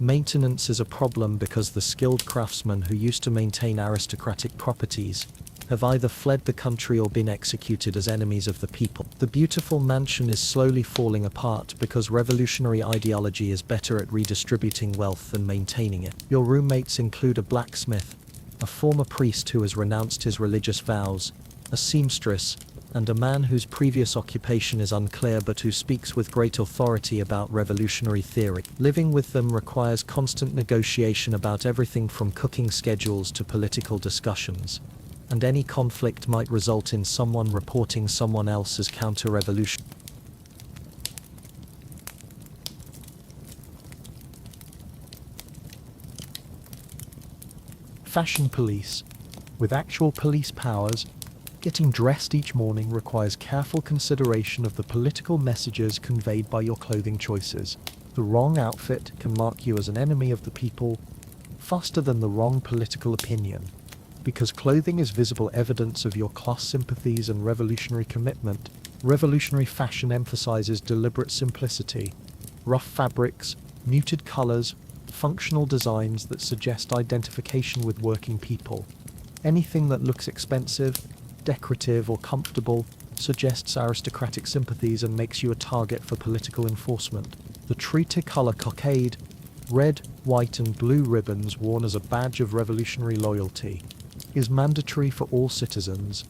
Speaker 1: Maintenance is a problem because the skilled craftsmen who used to maintain aristocratic properties have either fled the country or been executed as enemies of the people. The beautiful mansion is slowly falling apart because revolutionary ideology is better at redistributing wealth than maintaining it. Your roommates include a blacksmith, a former priest who has renounced his religious vows, a seamstress, and a man whose previous occupation is unclear but who speaks with great authority about revolutionary theory. Living with them requires constant negotiation about everything from cooking schedules to political discussions, and any conflict might result in someone reporting someone else as counter-revolution. Fashion police. With actual police powers, getting dressed each morning requires careful consideration of the political messages conveyed by your clothing choices. The wrong outfit can mark you as an enemy of the people faster than the wrong political opinion. Because clothing is visible evidence of your class sympathies and revolutionary commitment, revolutionary fashion emphasizes deliberate simplicity, rough fabrics, muted colors, functional designs that suggest identification with working people. Anything that looks expensive, decorative, or comfortable suggests aristocratic sympathies and makes you a target for political enforcement. The tricolor cockade, red, white, and blue ribbons worn as a badge of revolutionary loyalty, is mandatory for all citizens,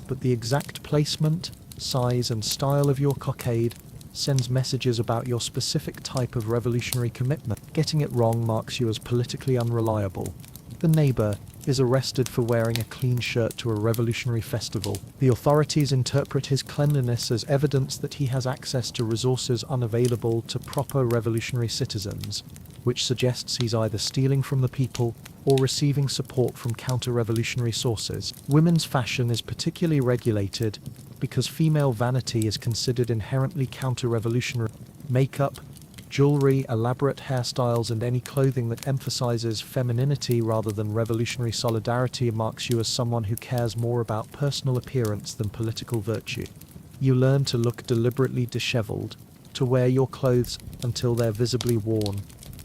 Speaker 1: but the exact placement, size, and style of your cockade sends messages about your specific type of revolutionary commitment. Getting it wrong marks you as politically unreliable. The neighbor is arrested for wearing a clean shirt to a revolutionary festival. The authorities interpret his cleanliness as evidence that he has access to resources unavailable to proper revolutionary citizens, which suggests he's either stealing from the people or receiving support from counter-revolutionary sources. Women's fashion is particularly regulated because female vanity is considered inherently counter-revolutionary. Makeup, jewelry, elaborate hairstyles, and any clothing that emphasizes femininity rather than revolutionary solidarity marks you as someone who cares more about personal appearance than political virtue. You learn to look deliberately disheveled, to wear your clothes until they're visibly worn,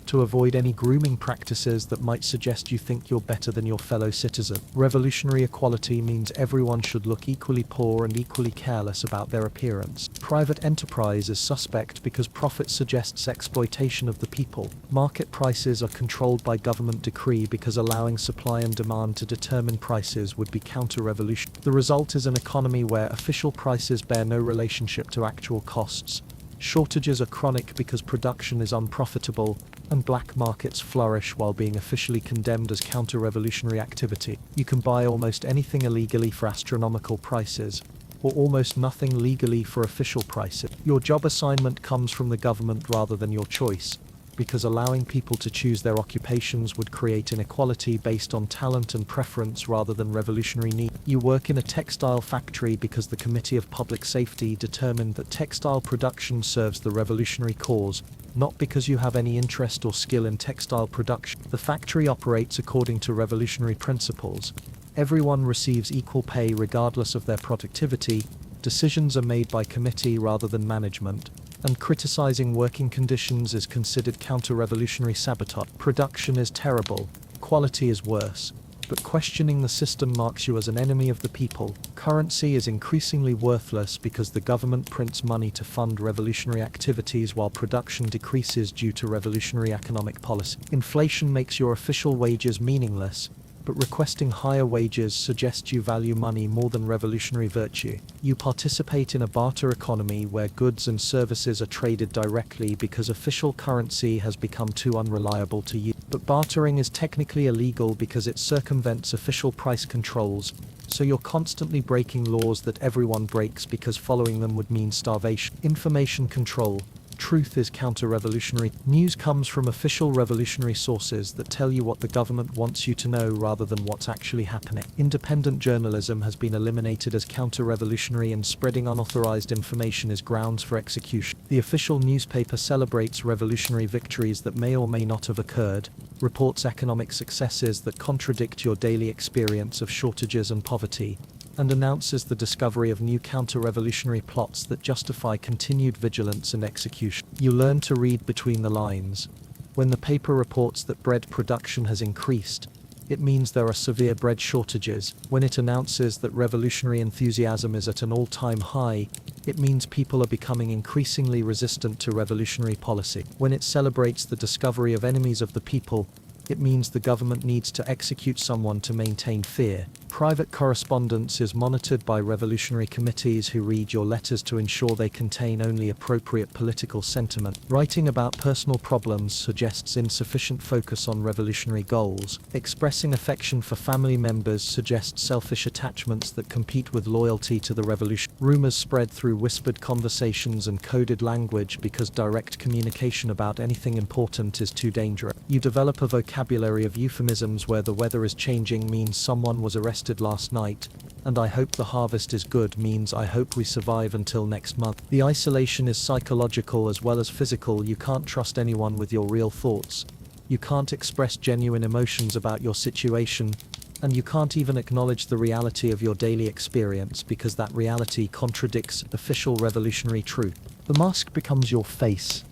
Speaker 1: to avoid any grooming practices that might suggest you think you're better than your fellow citizen. Revolutionary equality means everyone should look equally poor and equally careless about their appearance. Private enterprise is suspect because profit suggests exploitation of the people. Market prices are controlled by government decree because allowing supply and demand to determine prices would be counter-revolution. The result is an economy where official prices bear no relationship to actual costs. Shortages are chronic because production is unprofitable, and black markets flourish while being officially condemned as counter-revolutionary activity. You can buy almost anything illegally for astronomical prices, or almost nothing legally for official prices. Your job assignment comes from the government rather than your choice, because allowing people to choose their occupations would create inequality based on talent and preference rather than revolutionary need. You work in a textile factory because the Committee of Public Safety determined that textile production serves the revolutionary cause, not because you have any interest or skill in textile production. The factory operates according to revolutionary principles. Everyone receives equal pay regardless of their productivity. Decisions are made by committee rather than management, and criticizing working conditions is considered counter-revolutionary sabotage. Production is terrible, quality is worse, but questioning the system marks you as an enemy of the people. Currency is increasingly worthless because the government prints money to fund revolutionary activities while production decreases due to revolutionary economic policy. Inflation makes your official wages meaningless, but requesting higher wages suggests you value money more than revolutionary virtue. You participate in a barter economy where goods and services are traded directly because official currency has become too unreliable to use. But bartering is technically illegal because it circumvents official price controls, so you're constantly breaking laws that everyone breaks because following them would mean starvation. Information control. Truth is counter-revolutionary. News comes from official revolutionary sources that tell you what the government wants you to know rather than what's actually happening. Independent journalism has been eliminated as counter-revolutionary, and spreading unauthorized information is grounds for execution. The official newspaper celebrates revolutionary victories that may or may not have occurred, reports economic successes that contradict your daily experience of shortages and poverty, and announces the discovery of new counter-revolutionary plots that justify continued vigilance and execution. You learn to read between the lines. When the paper reports that bread production has increased, it means there are severe bread shortages. When it announces that revolutionary enthusiasm is at an all-time high, it means people are becoming increasingly resistant to revolutionary policy. When it celebrates the discovery of enemies of the people, it means the government needs to execute someone to maintain fear. Private correspondence is monitored by revolutionary committees who read your letters to ensure they contain only appropriate political sentiment. Writing about personal problems suggests insufficient focus on revolutionary goals. Expressing affection for family members suggests selfish attachments that compete with loyalty to the revolution. Rumors spread through whispered conversations and coded language because direct communication about anything important is too dangerous. You develop a vocabulary of euphemisms where the weather is changing means someone was arrested last night, and I hope the harvest is good means I hope we survive until next month. The isolation is psychological as well as physical. You can't trust anyone with your real thoughts. You can't express genuine emotions about your situation, and you can't even acknowledge the reality of your daily experience because that reality contradicts official revolutionary truth. The mask becomes your face.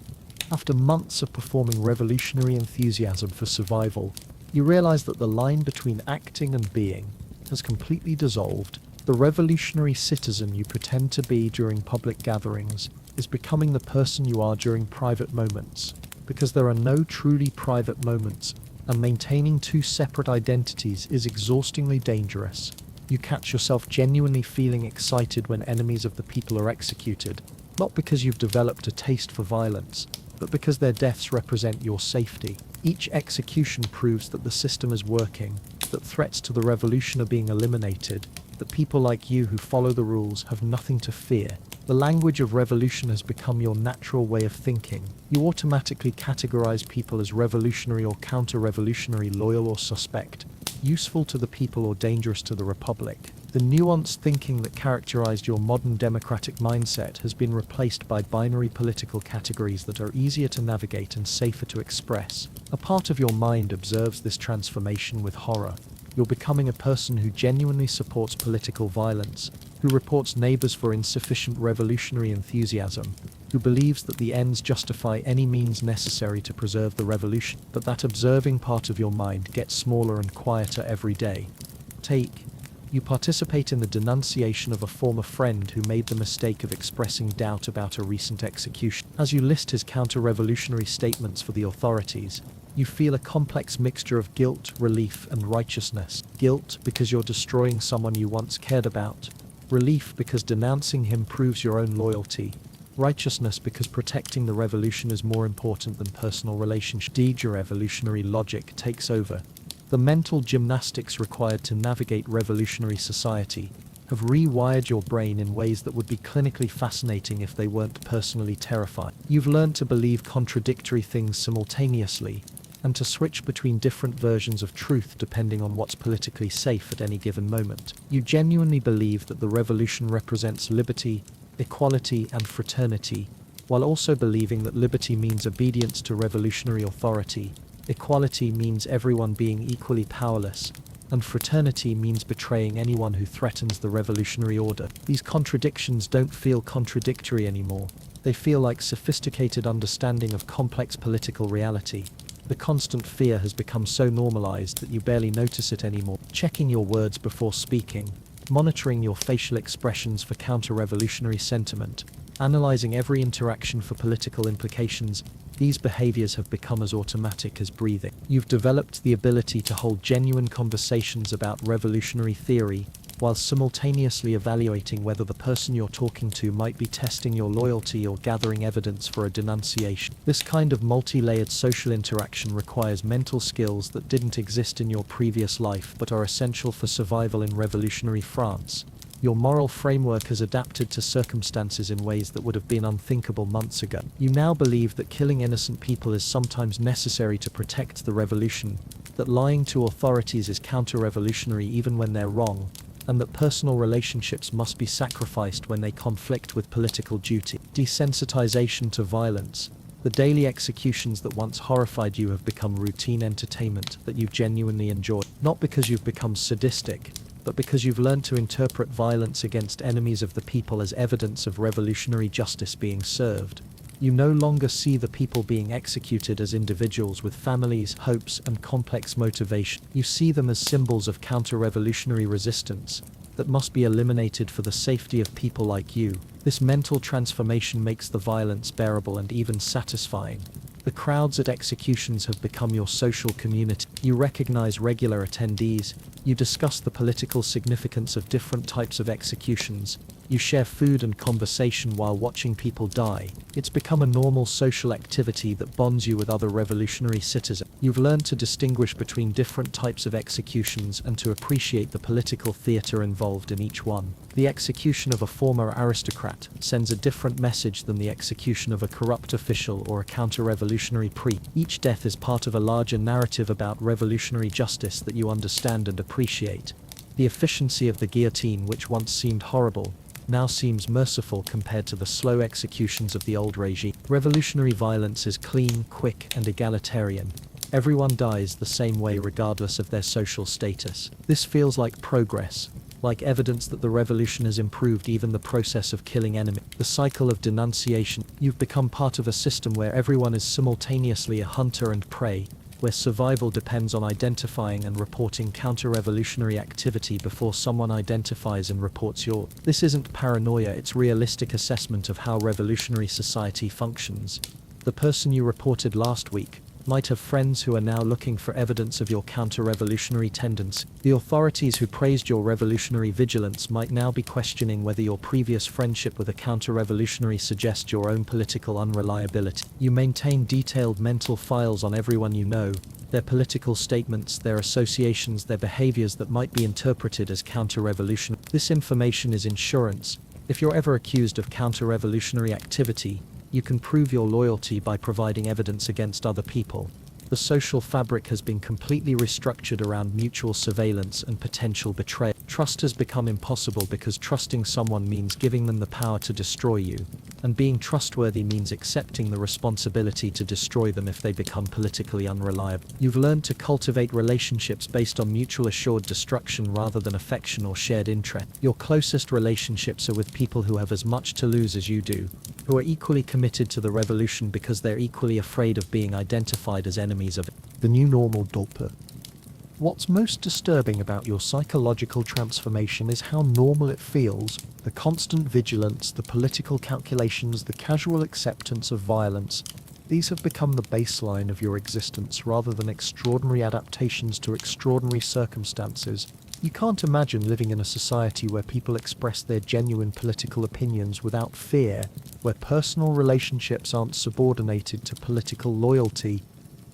Speaker 1: After months of performing revolutionary enthusiasm for survival, you realize that the line between acting and being has completely dissolved. The revolutionary citizen you pretend to be during public gatherings is becoming the person you are during private moments, because there are no truly private moments, and maintaining two separate identities is exhaustingly dangerous. You catch yourself genuinely feeling excited when enemies of the people are executed, not because you've developed a taste for violence, but because their deaths represent your safety. Each execution proves that the system is working, that threats to the revolution are being eliminated, that people like you who follow the rules have nothing to fear. The language of revolution has become your natural way of thinking. You automatically categorize people as revolutionary or counter-revolutionary, loyal or suspect, useful to the people or dangerous to the republic. The nuanced thinking that characterized your modern democratic mindset has been replaced by binary political categories that are easier to navigate and safer to express. A part of your mind observes this transformation with horror. You're becoming a person who genuinely supports political violence, who reports neighbors for insufficient revolutionary enthusiasm, who believes that the ends justify any means necessary to preserve the revolution. But that observing part of your mind gets smaller and quieter every day. You participate in the denunciation of a former friend who made the mistake of expressing doubt about a recent execution. As you list his counter-revolutionary statements for the authorities, you feel a complex mixture of guilt, relief, and righteousness. Guilt because you're destroying someone you once cared about. Relief because denouncing him proves your own loyalty. Righteousness because protecting the revolution is more important than personal relationships. Your evolutionary logic takes over. The mental gymnastics required to navigate revolutionary society have rewired your brain in ways that would be clinically fascinating if they weren't personally terrifying. You've learned to believe contradictory things simultaneously, and to switch between different versions of truth depending on what's politically safe at any given moment. You genuinely believe that the revolution represents liberty, equality, and fraternity, while also believing that liberty means obedience to revolutionary authority, equality means everyone being equally powerless, and fraternity means betraying anyone who threatens the revolutionary order. These contradictions don't feel contradictory anymore. They feel like sophisticated understanding of complex political reality. The constant fear has become so normalized that you barely notice it anymore. Checking your words before speaking, monitoring your facial expressions for counter-revolutionary sentiment, analyzing every interaction for political implications, These behaviors have become as automatic as breathing. You've developed the ability to hold genuine conversations about revolutionary theory, while simultaneously evaluating whether the person you're talking to might be testing your loyalty or gathering evidence for a denunciation. This kind of multi-layered social interaction requires mental skills that didn't exist in your previous life but are essential for survival in revolutionary France. Your moral framework has adapted to circumstances in ways that would have been unthinkable months ago. You now believe that killing innocent people is sometimes necessary to protect the revolution, that lying to authorities is counter-revolutionary even when they're wrong, and that personal relationships must be sacrificed when they conflict with political duty. Desensitization to violence. The daily executions that once horrified you have become routine entertainment that you genuinely enjoy. Not because you've become sadistic, but because you've learned to interpret violence against enemies of the people as evidence of revolutionary justice being served. You no longer see the people being executed as individuals with families, hopes, and complex motivation. You see them as symbols of counter-revolutionary resistance that must be eliminated for the safety of people like you. This mental transformation makes the violence bearable and even satisfying. The crowds at executions have become your social community. You recognize regular attendees. You discuss the political significance of different types of executions. You share food and conversation while watching people die. It's become a normal social activity that bonds you with other revolutionary citizens. You've learned to distinguish between different types of executions and to appreciate the political theater involved in each one. The execution of a former aristocrat sends a different message than the execution of a corrupt official or a counter-revolutionary priest. Each death is part of a larger narrative about revolutionary justice that you understand and appreciate. The efficiency of the guillotine, which once seemed horrible, now seems merciful compared to the slow executions of the old regime. Revolutionary violence is clean, quick, and egalitarian. Everyone dies the same way regardless of their social status. This feels like progress, like evidence that the revolution has improved even the process of killing enemies. The cycle of denunciation. You've become part of a system where everyone is simultaneously a hunter and prey, where survival depends on identifying and reporting counter-revolutionary activity before someone identifies and reports yours. This isn't paranoia, it's realistic assessment of how revolutionary society functions. The person you reported last week might have friends who are now looking for evidence of your counter-revolutionary tendency. The authorities who praised your revolutionary vigilance might now be questioning whether your previous friendship with a counter-revolutionary suggests your own political unreliability. You maintain detailed mental files on everyone you know, their political statements, their associations, their behaviors that might be interpreted as counter-revolutionary. This information is insurance. If you're ever accused of counter-revolutionary activity, you can prove your loyalty by providing evidence against other people. The social fabric has been completely restructured around mutual surveillance and potential betrayal. Trust has become impossible because trusting someone means giving them the power to destroy you, and being trustworthy means accepting the responsibility to destroy them if they become politically unreliable. You've learned to cultivate relationships based on mutual assured destruction rather than affection or shared interest. Your closest relationships are with people who have as much to lose as you do, who are equally committed to the revolution because they're equally afraid of being identified as enemies of it. The new normal Dolper. What's most disturbing about your psychological transformation is how normal it feels. The constant vigilance, the political calculations, the casual acceptance of violence. These have become the baseline of your existence rather than extraordinary adaptations to extraordinary circumstances. You can't imagine living in a society where people express their genuine political opinions without fear, where personal relationships aren't subordinated to political loyalty,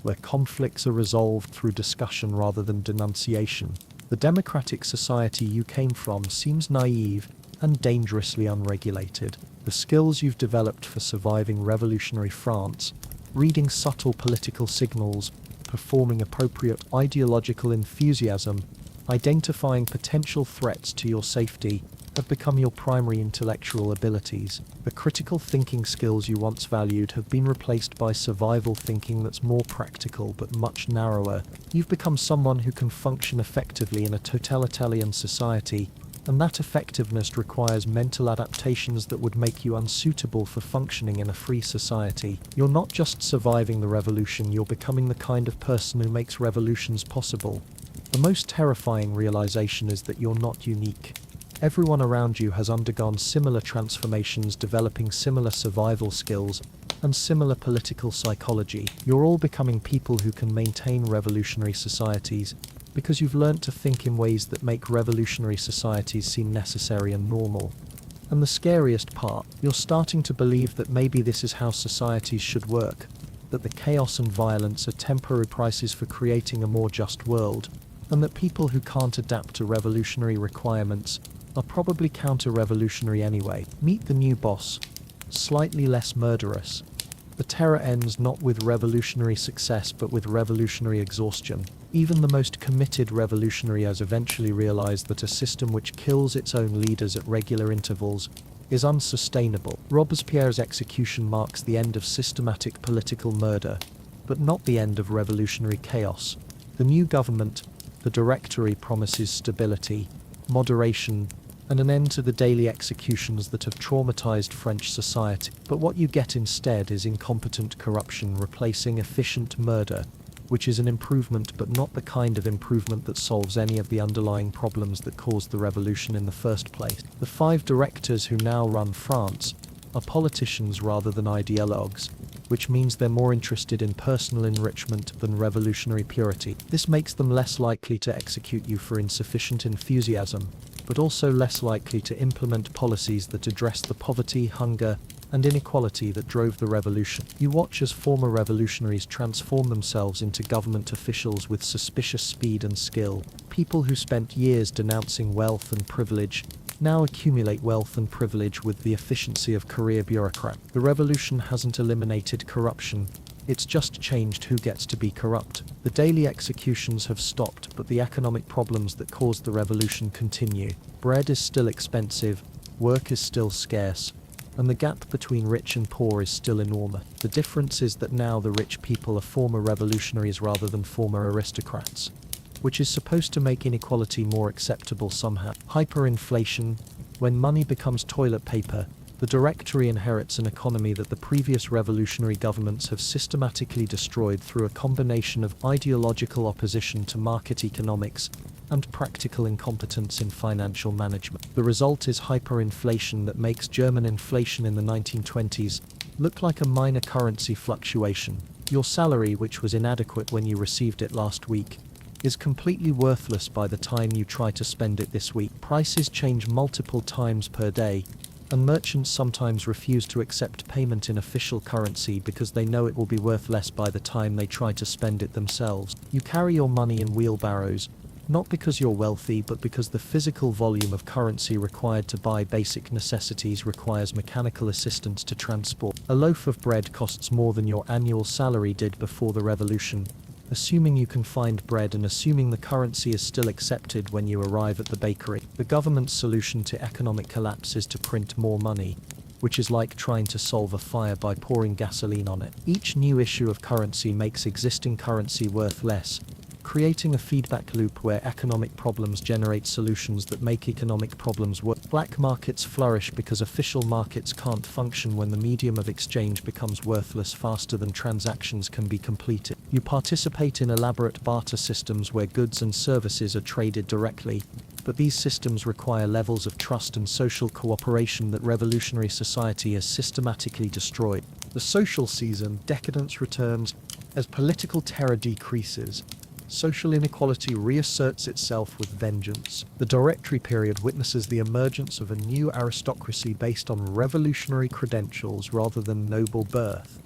Speaker 1: where conflicts are resolved through discussion rather than denunciation. The democratic society you came from seems naive and dangerously unregulated. The skills you've developed for surviving revolutionary France, reading subtle political signals, performing appropriate ideological enthusiasm, identifying potential threats to your safety, have become your primary intellectual abilities. The critical thinking skills you once valued have been replaced by survival thinking that's more practical but much narrower. You've become someone who can function effectively in a totalitarian society, and that effectiveness requires mental adaptations that would make you unsuitable for functioning in a free society. You're not just surviving the revolution, you're becoming the kind of person who makes revolutions possible. The most terrifying realization is that you're not unique. Everyone around you has undergone similar transformations, developing similar survival skills, and similar political psychology. You're all becoming people who can maintain revolutionary societies because you've learnt to think in ways that make revolutionary societies seem necessary and normal. And the scariest part, you're starting to believe that maybe this is how societies should work, that the chaos and violence are temporary prices for creating a more just world, and that people who can't adapt to revolutionary requirements are probably counter-revolutionary anyway. Meet the new boss, slightly less murderous. The terror ends not with revolutionary success but with revolutionary exhaustion. Even the most committed revolutionaries eventually realize that a system which kills its own leaders at regular intervals is unsustainable. Robespierre's execution marks the end of systematic political murder, but not the end of revolutionary chaos. The new government, the Directory, promises stability, moderation, and an end to the daily executions that have traumatized French society. But what you get instead is incompetent corruption replacing efficient murder, which is an improvement but not the kind of improvement that solves any of the underlying problems that caused the revolution in the first place. The 5 directors who now run France are politicians rather than ideologues, which means they're more interested in personal enrichment than revolutionary purity. This makes them less likely to execute you for insufficient enthusiasm, but also less likely to implement policies that address the poverty, hunger, and inequality that drove the revolution. You watch as former revolutionaries transform themselves into government officials with suspicious speed and skill. People who spent years denouncing wealth and privilege now accumulate wealth and privilege with the efficiency of career bureaucrats. The revolution hasn't eliminated corruption, it's just changed who gets to be corrupt. The daily executions have stopped, but the economic problems that caused the revolution continue. Bread is still expensive, work is still scarce, and the gap between rich and poor is still enormous. The difference is that now the rich people are former revolutionaries rather than former aristocrats, which is supposed to make inequality more acceptable somehow. Hyperinflation. When money becomes toilet paper, the Directory inherits an economy that the previous revolutionary governments have systematically destroyed through a combination of ideological opposition to market economics and practical incompetence in financial management. The result is hyperinflation that makes German inflation in the 1920s look like a minor currency fluctuation. Your salary, which was inadequate when you received it last week, is completely worthless by the time you try to spend it this week. Prices change multiple times per day, and merchants sometimes refuse to accept payment in official currency because they know it will be worth less by the time they try to spend it themselves. You carry your money in wheelbarrows, not because you're wealthy but because the physical volume of currency required to buy basic necessities requires mechanical assistance to transport. A loaf of bread costs more than your annual salary did before the revolution, assuming you can find bread and assuming the currency is still accepted when you arrive at the bakery. The government's solution to economic collapse is to print more money, which is like trying to solve a fire by pouring gasoline on it. Each new issue of currency makes existing currency worth less, creating a feedback loop where economic problems generate solutions that make economic problems worse. Black markets flourish because official markets can't function when the medium of exchange becomes worthless faster than transactions can be completed. You participate in elaborate barter systems where goods and services are traded directly, but these systems require levels of trust and social cooperation that revolutionary society has systematically destroyed. The social season, decadence returns as political terror decreases. Social inequality reasserts itself with vengeance. The Directory period witnesses the emergence of a new aristocracy based on revolutionary credentials rather than noble birth,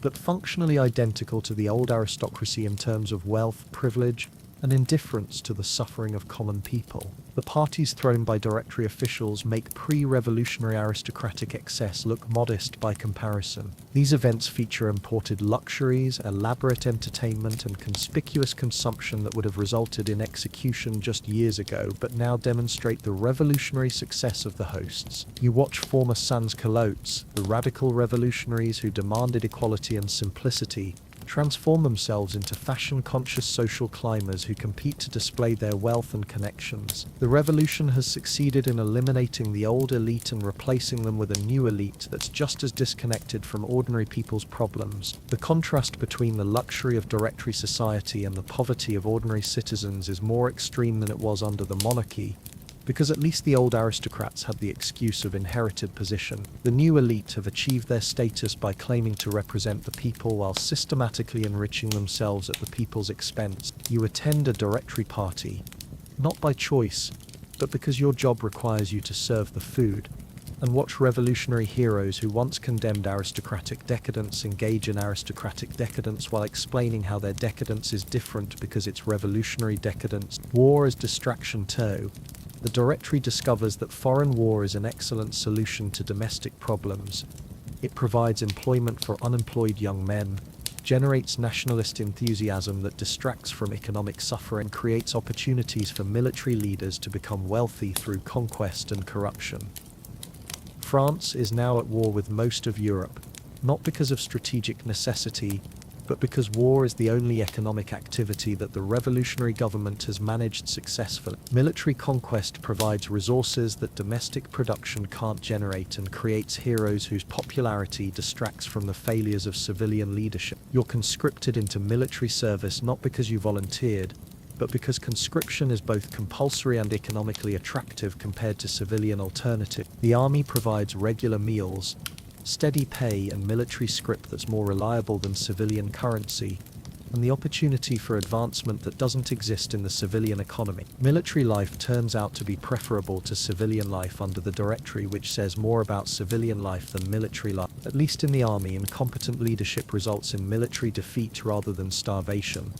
Speaker 1: but functionally identical to the old aristocracy in terms of wealth, privilege, and indifference to the suffering of common people. The parties thrown by Directory officials make pre-revolutionary aristocratic excess look modest by comparison. These events feature imported luxuries, elaborate entertainment, and conspicuous consumption that would have resulted in execution just years ago, but now demonstrate the revolutionary success of the hosts. You watch former sans-culottes, the radical revolutionaries who demanded equality and simplicity, transform themselves into fashion-conscious social climbers who compete to display their wealth and connections. The revolution has succeeded in eliminating the old elite and replacing them with a new elite that's just as disconnected from ordinary people's problems. The contrast between the luxury of Directory society and the poverty of ordinary citizens is more extreme than it was under the monarchy, Because at least the old aristocrats had the excuse of inherited position, the new elite have achieved their status by claiming to represent the people while systematically enriching themselves at the people's expense. You attend a directory party, not by choice, but because your job requires you to serve the food, and watch revolutionary heroes who once condemned aristocratic decadence engage in aristocratic decadence while explaining how their decadence is different because it's revolutionary decadence. War as distraction too. The directory discovers that foreign war is an excellent solution to domestic problems. It provides employment for unemployed young men, generates nationalist enthusiasm that distracts from economic suffering, creates opportunities for military leaders to become wealthy through conquest and corruption. France is now at war with most of Europe, not because of strategic necessity, but because war is the only economic activity that the revolutionary government has managed successfully. Military conquest provides resources that domestic production can't generate and creates heroes whose popularity distracts from the failures of civilian leadership. You're conscripted into military service not because you volunteered, but because conscription is both compulsory and economically attractive compared to civilian alternative. The army provides regular meals, steady pay and military scrip that's more reliable than civilian currency, and the opportunity for advancement that doesn't exist in the civilian economy. Military life turns out to be preferable to civilian life under the directory, which says more about civilian life than military life. At least in the army, incompetent leadership results in military defeat rather than starvation,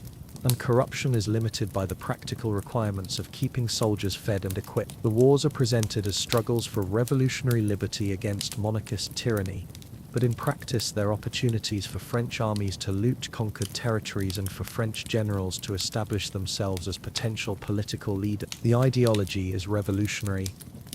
Speaker 1: and corruption is limited by the practical requirements of keeping soldiers fed and equipped. The wars are presented as struggles for revolutionary liberty against monarchist tyranny, but in practice they're opportunities for French armies to loot conquered territories and for French generals to establish themselves as potential political leaders. The ideology is revolutionary,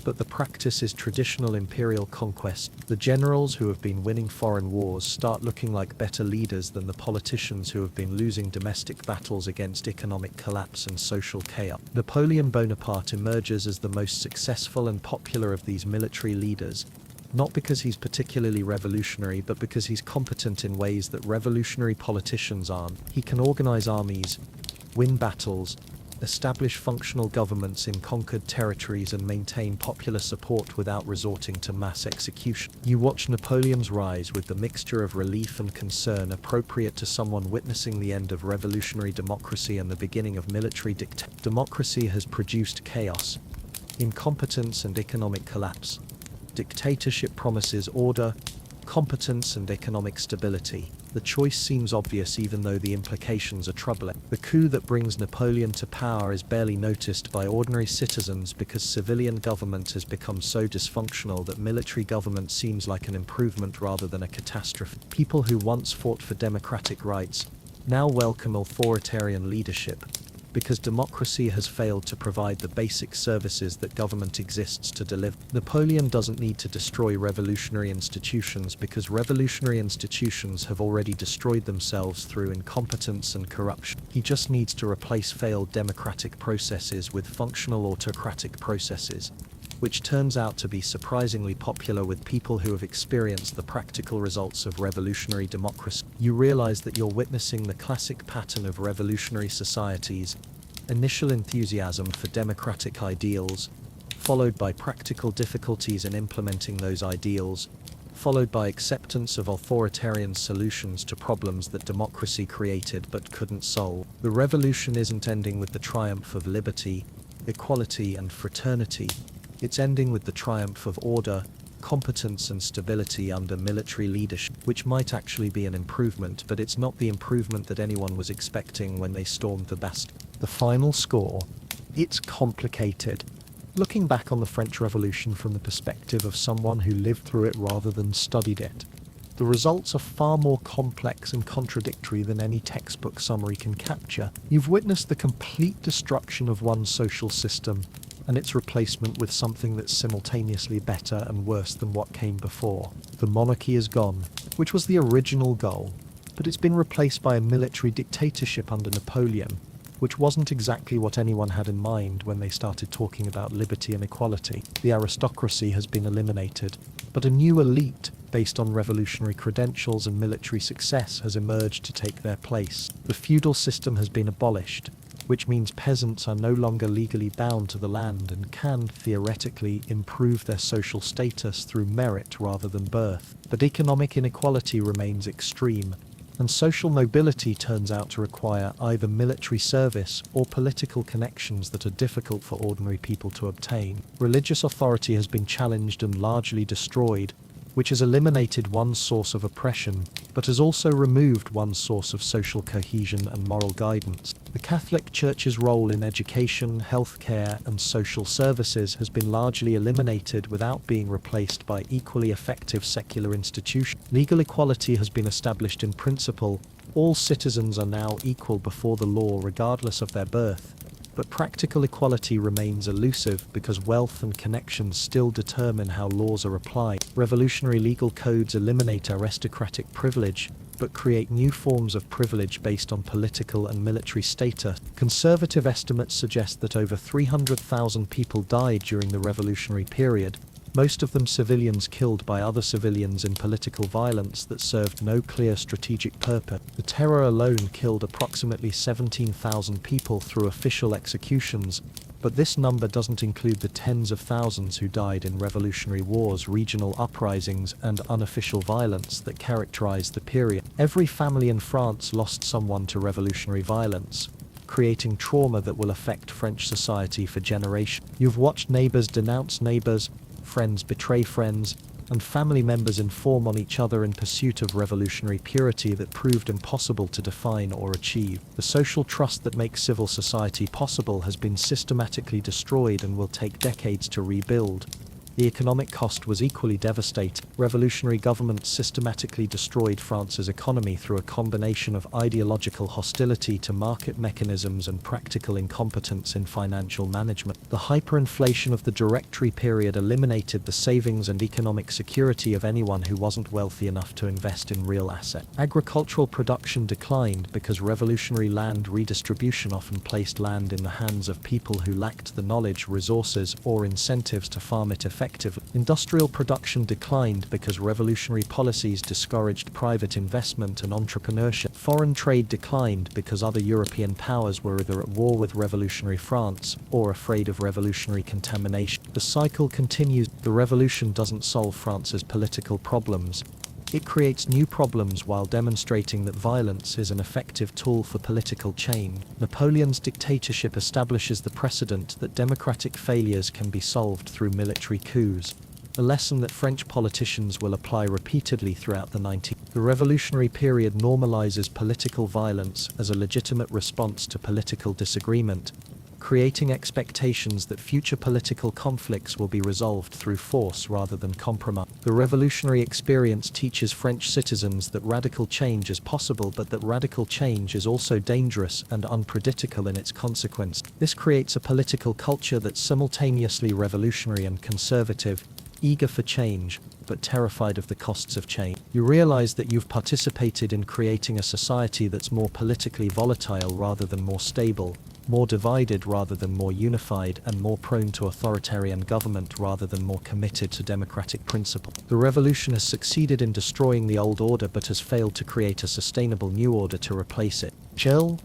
Speaker 1: but the practice is traditional imperial conquest. The generals who have been winning foreign wars start looking like better leaders than the politicians who have been losing domestic battles against economic collapse and social chaos. Napoleon Bonaparte emerges as the most successful and popular of these military leaders, not because he's particularly revolutionary, but because he's competent in ways that revolutionary politicians aren't. He can organize armies, win battles, establish functional governments in conquered territories and maintain popular support without resorting to mass execution. You watch Napoleon's rise with the mixture of relief and concern appropriate to someone witnessing the end of revolutionary democracy and the beginning of military dictatorship. Democracy has produced chaos, incompetence and economic collapse. Dictatorship promises order, competence and economic stability. The choice seems obvious even though the implications are troubling. The coup that brings Napoleon to power is barely noticed by ordinary citizens because civilian government has become so dysfunctional that military government seems like an improvement rather than a catastrophe. People who once fought for democratic rights now welcome authoritarian leadership, because democracy has failed to provide the basic services that government exists to deliver. Napoleon doesn't need to destroy revolutionary institutions because revolutionary institutions have already destroyed themselves through incompetence and corruption. He just needs to replace failed democratic processes with functional autocratic processes, which turns out to be surprisingly popular with people who have experienced the practical results of revolutionary democracy. You realize that you're witnessing the classic pattern of revolutionary societies: initial enthusiasm for democratic ideals, followed by practical difficulties in implementing those ideals, followed by acceptance of authoritarian solutions to problems that democracy created but couldn't solve. The revolution isn't ending with the triumph of liberty, equality, and fraternity. It's ending with the triumph of order, competence and stability under military leadership, which might actually be an improvement, but it's not the improvement that anyone was expecting when they stormed the Bastille. The final score. It's complicated. Looking back on the French Revolution from the perspective of someone who lived through it rather than studied it, the results are far more complex and contradictory than any textbook summary can capture. You've witnessed the complete destruction of one social system and its replacement with something that's simultaneously better and worse than what came before. The monarchy is gone, which was the original goal, but it's been replaced by a military dictatorship under Napoleon, which wasn't exactly what anyone had in mind when they started talking about liberty and equality. The aristocracy has been eliminated, but a new elite, based on revolutionary credentials and military success, has emerged to take their place. The feudal system has been abolished, which means peasants are no longer legally bound to the land and can, theoretically, improve their social status through merit rather than birth. But economic inequality remains extreme, and social mobility turns out to require either military service or political connections that are difficult for ordinary people to obtain. Religious authority has been challenged and largely destroyed, which has eliminated one source of oppression, but has also removed one source of social cohesion and moral guidance. The Catholic Church's role in education, healthcare, and social services has been largely eliminated without being replaced by equally effective secular institutions. Legal equality has been established in principle. All citizens are now equal before the law regardless of their birth. But practical equality remains elusive because wealth and connections still determine how laws are applied. Revolutionary legal codes eliminate aristocratic privilege, but create new forms of privilege based on political and military status. Conservative estimates suggest that over 300,000 people died during the revolutionary period, most of them civilians killed by other civilians in political violence that served no clear strategic purpose. The terror alone killed approximately 17,000 people through official executions, but this number doesn't include the tens of thousands who died in revolutionary wars, regional uprisings, and unofficial violence that characterized the period. Every family in France lost someone to revolutionary violence, creating trauma that will affect French society for generations. You've watched neighbors denounce neighbors, friends betray friends, and family members inform on each other in pursuit of revolutionary purity that proved impossible to define or achieve. The social trust that makes civil society possible has been systematically destroyed and will take decades to rebuild. The economic cost was equally devastating. Revolutionary governments systematically destroyed France's economy through a combination of ideological hostility to market mechanisms and practical incompetence in financial management. The hyperinflation of the Directory period eliminated the savings and economic security of anyone who wasn't wealthy enough to invest in real assets. Agricultural production declined because revolutionary land redistribution often placed land in the hands of people who lacked the knowledge, resources, or incentives to farm it effectively. Industrial production declined because revolutionary policies discouraged private investment and entrepreneurship. Foreign trade declined because other European powers were either at war with revolutionary France or afraid of revolutionary contamination. The cycle continues. The revolution doesn't solve France's political problems. It creates new problems while demonstrating that violence is an effective tool for political change. Napoleon's dictatorship establishes the precedent that democratic failures can be solved through military coups, a lesson that French politicians will apply repeatedly throughout the 19th. The revolutionary period normalizes political violence as a legitimate response to political disagreement, creating expectations that future political conflicts will be resolved through force rather than compromise. The revolutionary experience teaches French citizens that radical change is possible, but that radical change is also dangerous and unpredictable in its consequence. This creates a political culture that's simultaneously revolutionary and conservative, eager for change, but terrified of the costs of change. You realize that you've participated in creating a society that's more politically volatile rather than more stable, more divided rather than more unified, and more prone to authoritarian government rather than more committed to democratic principle. The revolution has succeeded in destroying the old order but has failed to create a sustainable new order to replace it.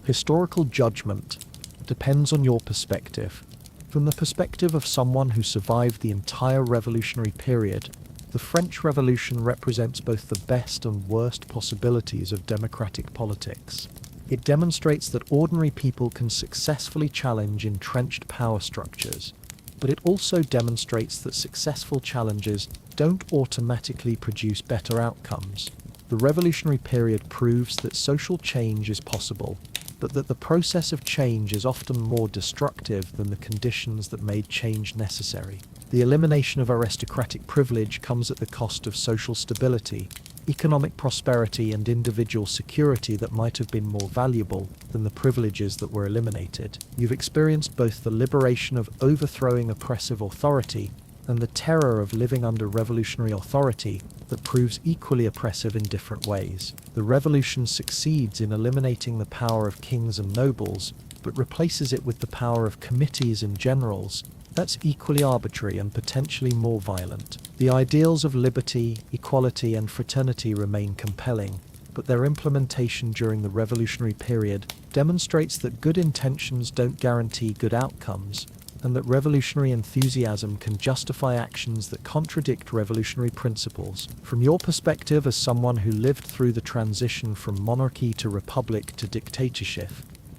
Speaker 1: Historical judgment depends on your perspective. From the perspective of someone who survived the entire revolutionary period, the French Revolution represents both the best and worst possibilities of democratic politics. It demonstrates that ordinary people can successfully challenge entrenched power structures, but it also demonstrates that successful challenges don't automatically produce better outcomes. The revolutionary period proves that social change is possible, but that the process of change is often more destructive than the conditions that made change necessary. The elimination of aristocratic privilege comes at the cost of social stability, economic prosperity, and individual security that might have been more valuable than the privileges that were eliminated. You've experienced both the liberation of overthrowing oppressive authority and the terror of living under revolutionary authority that proves equally oppressive in different ways. The revolution succeeds in eliminating the power of kings and nobles, but replaces it with the power of committees and generals. That's equally arbitrary and potentially more violent. The ideals of liberty, equality, and fraternity remain compelling, but their implementation during the revolutionary period demonstrates that good intentions don't guarantee good outcomes, and that revolutionary enthusiasm can justify actions that contradict revolutionary principles. From your perspective as someone who lived through the transition from monarchy to republic to dictatorship,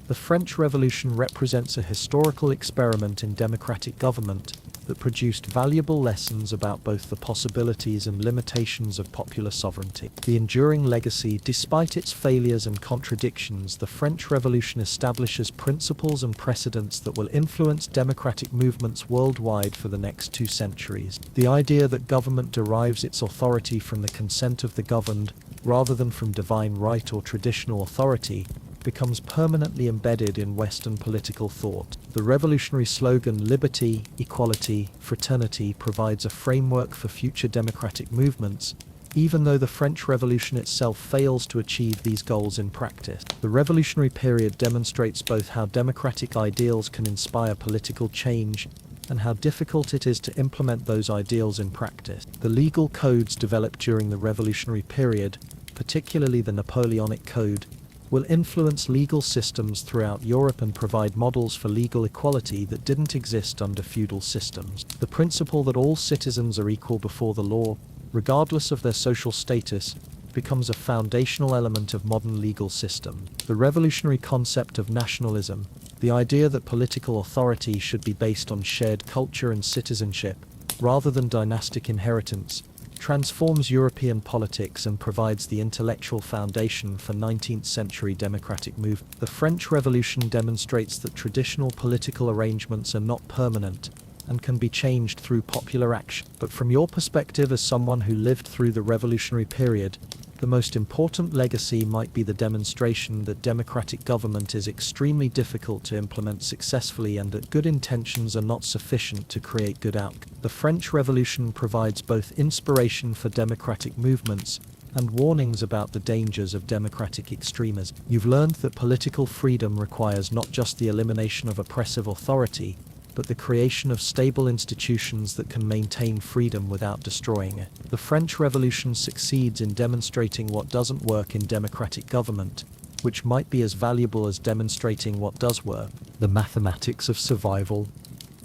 Speaker 1: the French Revolution represents a historical experiment in democratic government that produced valuable lessons about both the possibilities and limitations of popular sovereignty. The enduring legacy, despite its failures and contradictions, the French Revolution establishes principles and precedents that will influence democratic movements worldwide for the next 2 centuries. The idea that government derives its authority from the consent of the governed, rather than from divine right or traditional authority, becomes permanently embedded in Western political thought. The revolutionary slogan "Liberty, Equality, Fraternity" provides a framework for future democratic movements, even though the French Revolution itself fails to achieve these goals in practice. The revolutionary period demonstrates both how democratic ideals can inspire political change and how difficult it is to implement those ideals in practice. The legal codes developed during the revolutionary period, particularly the Napoleonic Code, will influence legal systems throughout Europe and provide models for legal equality that didn't exist under feudal systems. The principle that all citizens are equal before the law, regardless of their social status, becomes a foundational element of modern legal systems. The revolutionary concept of nationalism, the idea that political authority should be based on shared culture and citizenship, rather than dynastic inheritance, transforms European politics and provides the intellectual foundation for 19th century democratic movement. The French Revolution demonstrates that traditional political arrangements are not permanent and can be changed through popular action. But from your perspective as someone who lived through the revolutionary period, the most important legacy might be the demonstration that democratic government is extremely difficult to implement successfully and that good intentions are not sufficient to create good outcomes. The French Revolution provides both inspiration for democratic movements and warnings about the dangers of democratic extremism. You've learned that political freedom requires not just the elimination of oppressive authority, but the creation of stable institutions that can maintain freedom without destroying it. The French Revolution succeeds in demonstrating what doesn't work in democratic government, which might be as valuable as demonstrating what does work. The mathematics of survival.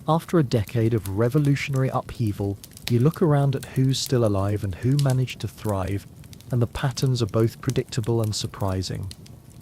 Speaker 1: After a decade of revolutionary upheaval, you look around at who's still alive and who managed to thrive, and the patterns are both predictable and surprising.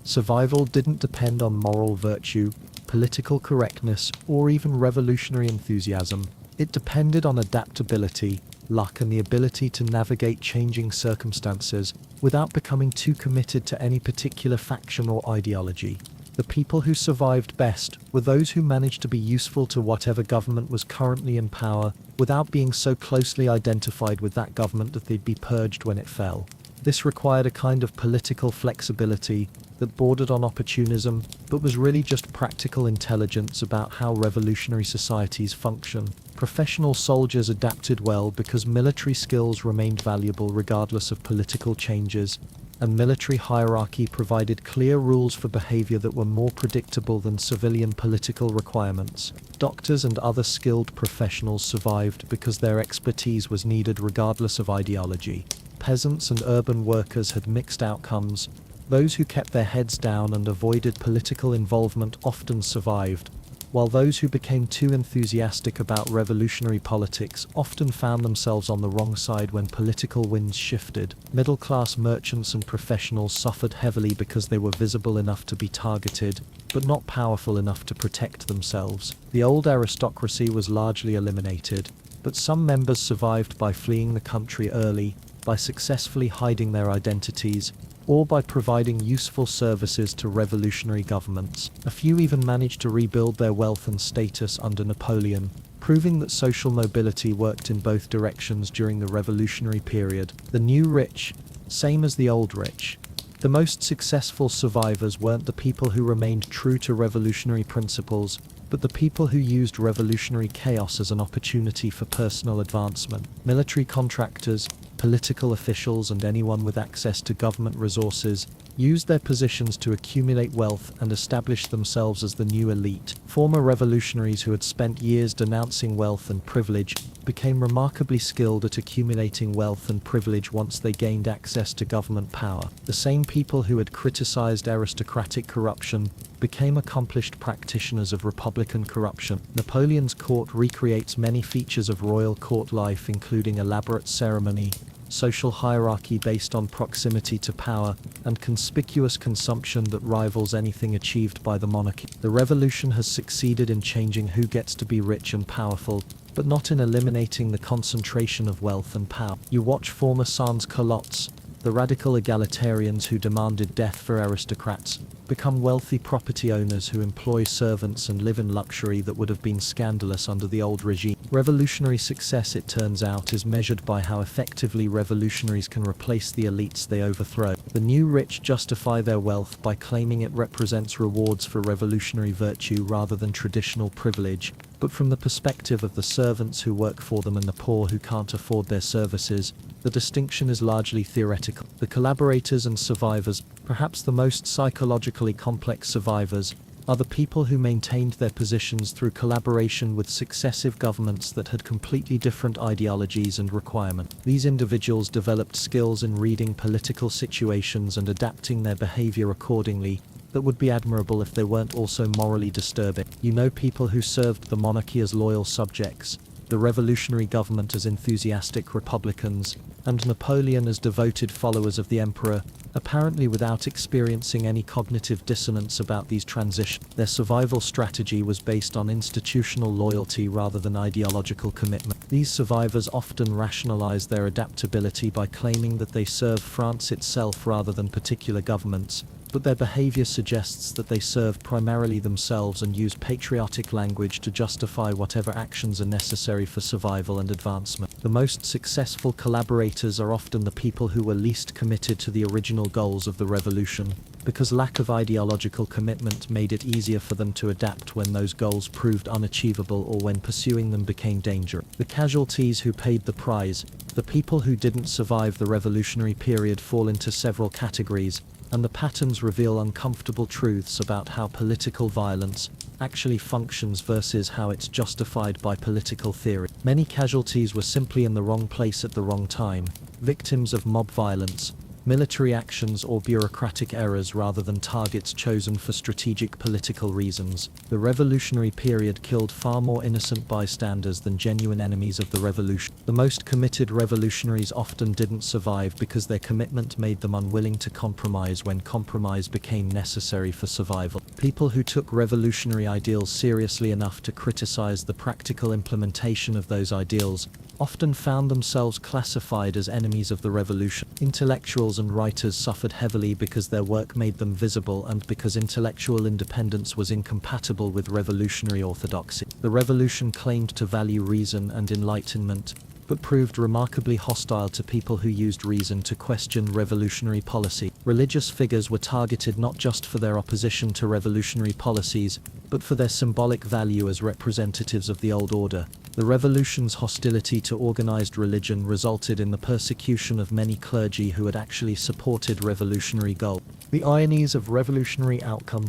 Speaker 1: Survival didn't depend on moral virtue, political correctness, or even revolutionary enthusiasm. It depended on adaptability, luck, and the ability to navigate changing circumstances without becoming too committed to any particular faction or ideology. The people who survived best were those who managed to be useful to whatever government was currently in power without being so closely identified with that government that they'd be purged when it fell. This required a kind of political flexibility that bordered on opportunism, but was really just practical intelligence about how revolutionary societies function. Professional soldiers adapted well because military skills remained valuable regardless of political changes, and military hierarchy provided clear rules for behavior that were more predictable than civilian political requirements. Doctors and other skilled professionals survived because their expertise was needed regardless of ideology. Peasants and urban workers had mixed outcomes. Those who kept their heads down and avoided political involvement often survived, while those who became too enthusiastic about revolutionary politics often found themselves on the wrong side when political winds shifted. Middle-class merchants and professionals suffered heavily because they were visible enough to be targeted, but not powerful enough to protect themselves. The old aristocracy was largely eliminated, but some members survived by fleeing the country early, by successfully hiding their identities, or by providing useful services to revolutionary governments. A few even managed to rebuild their wealth and status under Napoleon, proving that social mobility worked in both directions during the revolutionary period. The new rich, same as the old rich. The most successful survivors weren't the people who remained true to revolutionary principles, but the people who used revolutionary chaos as an opportunity for personal advancement. Military contractors, political officials, and anyone with access to government resources used their positions to accumulate wealth and establish themselves as the new elite. Former revolutionaries who had spent years denouncing wealth and privilege became remarkably skilled at accumulating wealth and privilege once they gained access to government power. The same people who had criticized aristocratic corruption became accomplished practitioners of republican corruption. Napoleon's court recreates many features of royal court life, including elaborate ceremony, social hierarchy based on proximity to power, and conspicuous consumption that rivals anything achieved by the monarchy. The revolution has succeeded in changing who gets to be rich and powerful, but not in eliminating the concentration of wealth and power. You watch former sans-culottes, the radical egalitarians who demanded death for aristocrats, become wealthy property owners who employ servants and live in luxury that would have been scandalous under the old regime. Revolutionary success, it turns out, is measured by how effectively revolutionaries can replace the elites they overthrow. The new rich justify their wealth by claiming it represents rewards for revolutionary virtue rather than traditional privilege. But from the perspective of the servants who work for them and the poor who can't afford their services, the distinction is largely theoretical. The collaborators and survivors, perhaps the most psychologically complex survivors, are the people who maintained their positions through collaboration with successive governments that had completely different ideologies and requirements. These individuals developed skills in reading political situations and adapting their behavior accordingly that would be admirable if they weren't also morally disturbing. You know people who served the monarchy as loyal subjects, the revolutionary government as enthusiastic republicans, and Napoleon as devoted followers of the emperor, apparently without experiencing any cognitive dissonance about these transitions. Their survival strategy was based on institutional loyalty rather than ideological commitment. These survivors often rationalize their adaptability by claiming that they serve France itself rather than particular governments, but their behavior suggests that they serve primarily themselves and use patriotic language to justify whatever actions are necessary for survival and advancement. The most successful collaborators are often the people who were least committed to the original goals of the revolution, because lack of ideological commitment made it easier for them to adapt when those goals proved unachievable or when pursuing them became dangerous. The casualties who paid the price, the people who didn't survive the revolutionary period, fall into several categories, and the patterns reveal uncomfortable truths about how political violence actually functions versus how it's justified by political theory. Many casualties were simply in the wrong place at the wrong time, victims of mob violence, military actions, or bureaucratic errors rather than targets chosen for strategic political reasons. The revolutionary period killed far more innocent bystanders than genuine enemies of the revolution. The most committed revolutionaries often didn't survive because their commitment made them unwilling to compromise when compromise became necessary for survival. People who took revolutionary ideals seriously enough to criticize the practical implementation of those ideals often found themselves classified as enemies of the revolution. Intellectuals and writers suffered heavily because their work made them visible and because intellectual independence was incompatible with revolutionary orthodoxy. The revolution claimed to value reason and enlightenment, but proved remarkably hostile to people who used reason to question revolutionary policy. Religious figures were targeted not just for their opposition to revolutionary policies, but for their symbolic value as representatives of the old order. The revolution's hostility to organized religion resulted in the persecution of many clergy who had actually supported revolutionary goals. The ironies of revolutionary outcome.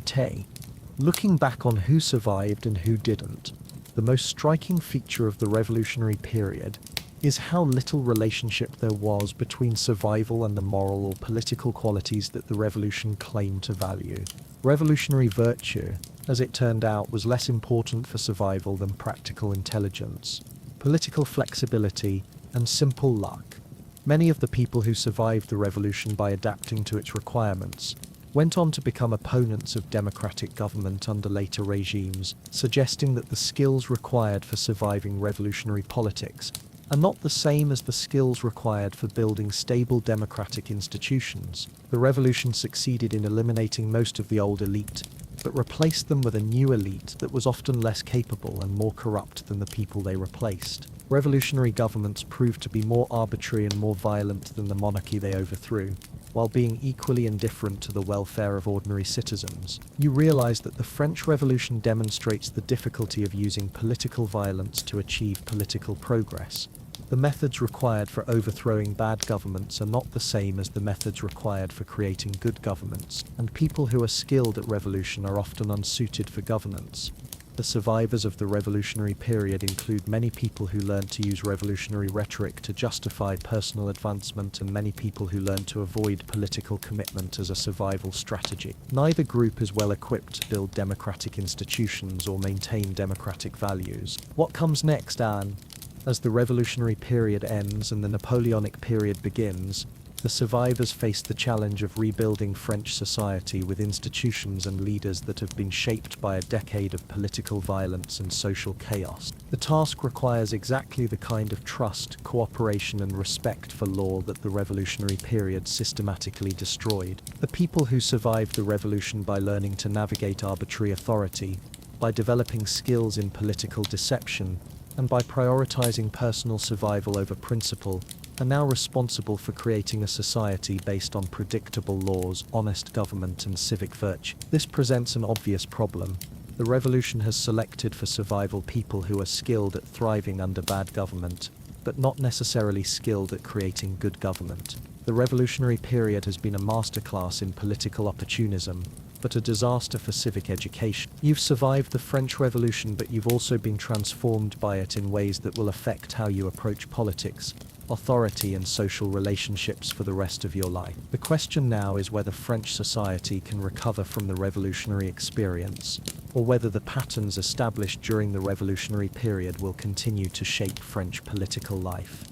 Speaker 1: Looking back on who survived and who didn't, the most striking feature of the revolutionary period is how little relationship there was between survival and the moral or political qualities that the revolution claimed to value. Revolutionary virtue, as it turned out, was less important for survival than practical intelligence, political flexibility, and simple luck. Many of the people who survived the revolution by adapting to its requirements went on to become opponents of democratic government under later regimes, suggesting that the skills required for surviving revolutionary politics are not the same as the skills required for building stable democratic institutions. The revolution succeeded in eliminating most of the old elite, but replaced them with a new elite that was often less capable and more corrupt than the people they replaced. Revolutionary governments proved to be more arbitrary and more violent than the monarchy they overthrew, while being equally indifferent to the welfare of ordinary citizens. You realize that the French Revolution demonstrates the difficulty of using political violence to achieve political progress. The methods required for overthrowing bad governments are not the same as the methods required for creating good governments, and people who are skilled at revolution are often unsuited for governance. The survivors of the revolutionary period include many people who learned to use revolutionary rhetoric to justify personal advancement and many people who learned to avoid political commitment as a survival strategy. Neither group is well equipped to build democratic institutions or maintain democratic values. What comes next, Anne? As the revolutionary period ends and the Napoleonic period begins, the survivors face the challenge of rebuilding French society with institutions and leaders that have been shaped by a decade of political violence and social chaos. The task requires exactly the kind of trust, cooperation, and respect for law that the revolutionary period systematically destroyed. The people who survived the revolution by learning to navigate arbitrary authority, by developing skills in political deception, and by prioritizing personal survival over principle, are now responsible for creating a society based on predictable laws, honest government, and civic virtue. This presents an obvious problem. The revolution has selected for survival people who are skilled at thriving under bad government, but not necessarily skilled at creating good government. The revolutionary period has been a masterclass in political opportunism, but a disaster for civic education. You've survived the French Revolution, but you've also been transformed by it in ways that will affect how you approach politics, authority, and social relationships for the rest of your life. The question now is whether French society can recover from the revolutionary experience, or whether the patterns established during the revolutionary period will continue to shape French political life.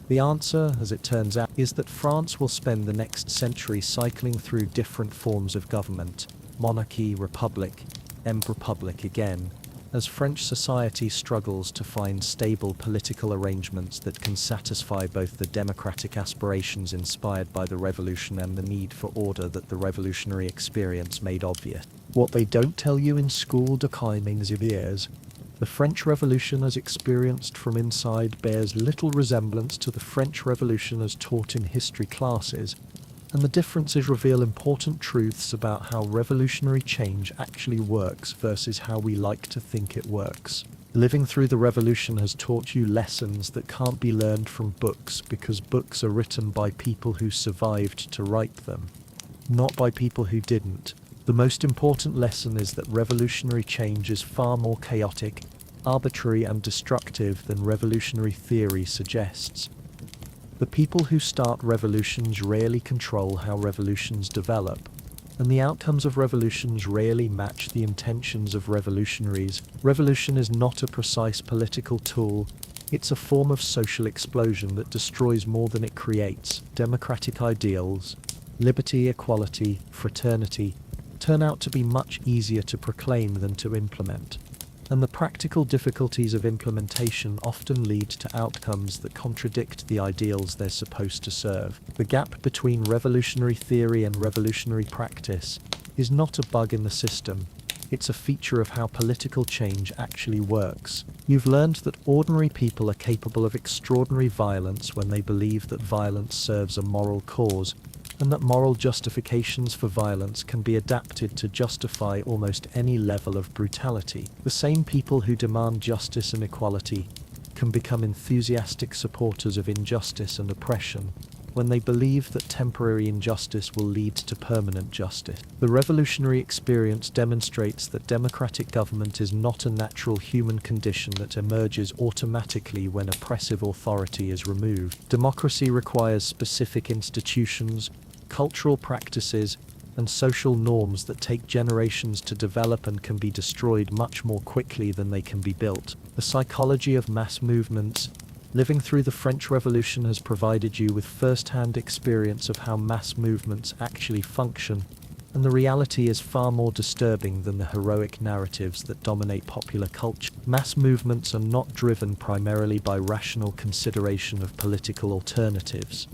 Speaker 1: The answer, as it turns out, is that France will spend the next century cycling through different forms of government: monarchy, republic, republic again, as French society struggles to find stable political arrangements that can satisfy both the democratic aspirations inspired by the revolution and the need for order that the revolutionary experience made obvious. What they don't tell you in school de Caimings of years. The French Revolution as experienced from inside bears little resemblance to the French Revolution as taught in history classes, and the differences reveal important truths about how revolutionary change actually works versus how we like to think it works. Living through the revolution has taught you lessons that can't be learned from books because books are written by people who survived to write them, not by people who didn't. The most important lesson is that revolutionary change is far more chaotic, arbitrary, and destructive than revolutionary theory suggests. The people who start revolutions rarely control how revolutions develop, and the outcomes of revolutions rarely match the intentions of revolutionaries. Revolution is not a precise political tool. It's a form of social explosion that destroys more than it creates. Democratic ideals, liberty, equality, fraternity, turn out to be much easier to proclaim than to implement, and the practical difficulties of implementation often lead to outcomes that contradict the ideals they're supposed to serve. The gap between revolutionary theory and revolutionary practice is not a bug in the system. It's a feature of how political change actually works. You've learned that ordinary people are capable of extraordinary violence when they believe that violence serves a moral cause, and that moral justifications for violence can be adapted to justify almost any level of brutality. The same people who demand justice and equality can become enthusiastic supporters of injustice and oppression when they believe that temporary injustice will lead to permanent justice. The revolutionary experience demonstrates that democratic government is not a natural human condition that emerges automatically when oppressive authority is removed. Democracy requires specific institutions, cultural practices, and social norms that take generations to develop and can be destroyed much more quickly than they can be built. The psychology of mass movements. Living through the French Revolution has provided you with first-hand experience of how mass movements actually function, and the reality is far more disturbing than the heroic narratives that dominate popular culture. Mass movements are not driven primarily by rational consideration of political alternatives.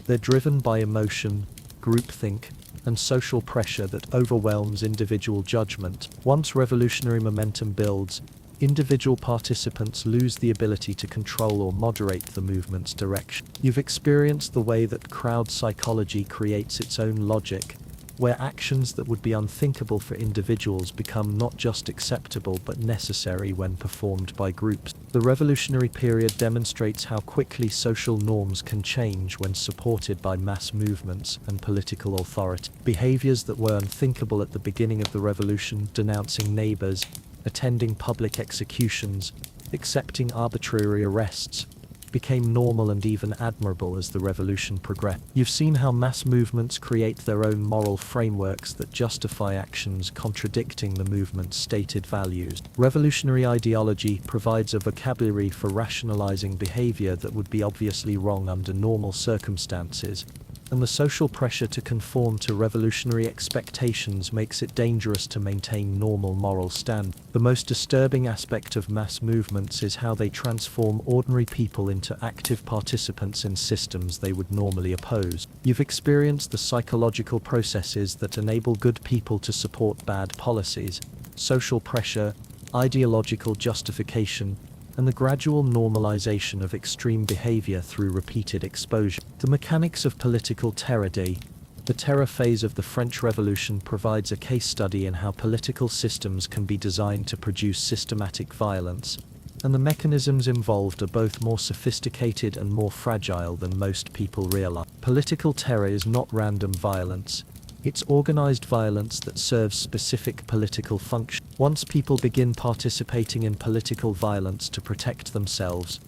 Speaker 1: They're driven by emotion, groupthink, and social pressure that overwhelms individual judgment. Once revolutionary momentum builds, individual participants lose the ability to control or moderate the movement's direction. You've experienced the way that crowd psychology creates its own logic, where actions that would be unthinkable for individuals become not just acceptable but necessary when performed by groups. The revolutionary period demonstrates how quickly social norms can change when supported by mass movements and political authority. Behaviors that were unthinkable at the beginning of the revolution, denouncing neighbors, attending public executions, accepting arbitrary arrests, became normal and even admirable as the revolution progressed. You've seen how mass movements create their own moral frameworks that justify actions contradicting the movement's stated values. Revolutionary ideology provides a vocabulary for rationalizing behavior that would be obviously wrong under normal circumstances, and the social pressure to conform to revolutionary expectations makes it dangerous to maintain normal moral standards. The most disturbing aspect of mass movements is how they transform ordinary people into active participants in systems they would normally oppose. You've experienced the psychological processes that enable good people to support bad policies, social pressure, ideological justification, and the gradual normalization of extreme behavior through repeated exposure. The mechanics of political terror. The terror phase of the French Revolution provides a case study in how political systems can be designed to produce systematic violence, and the mechanisms involved are both more sophisticated and more fragile than most people realize. Political terror is not random violence. It's organized violence that serves specific political functions. Once people begin participating in political violence to protect themselves,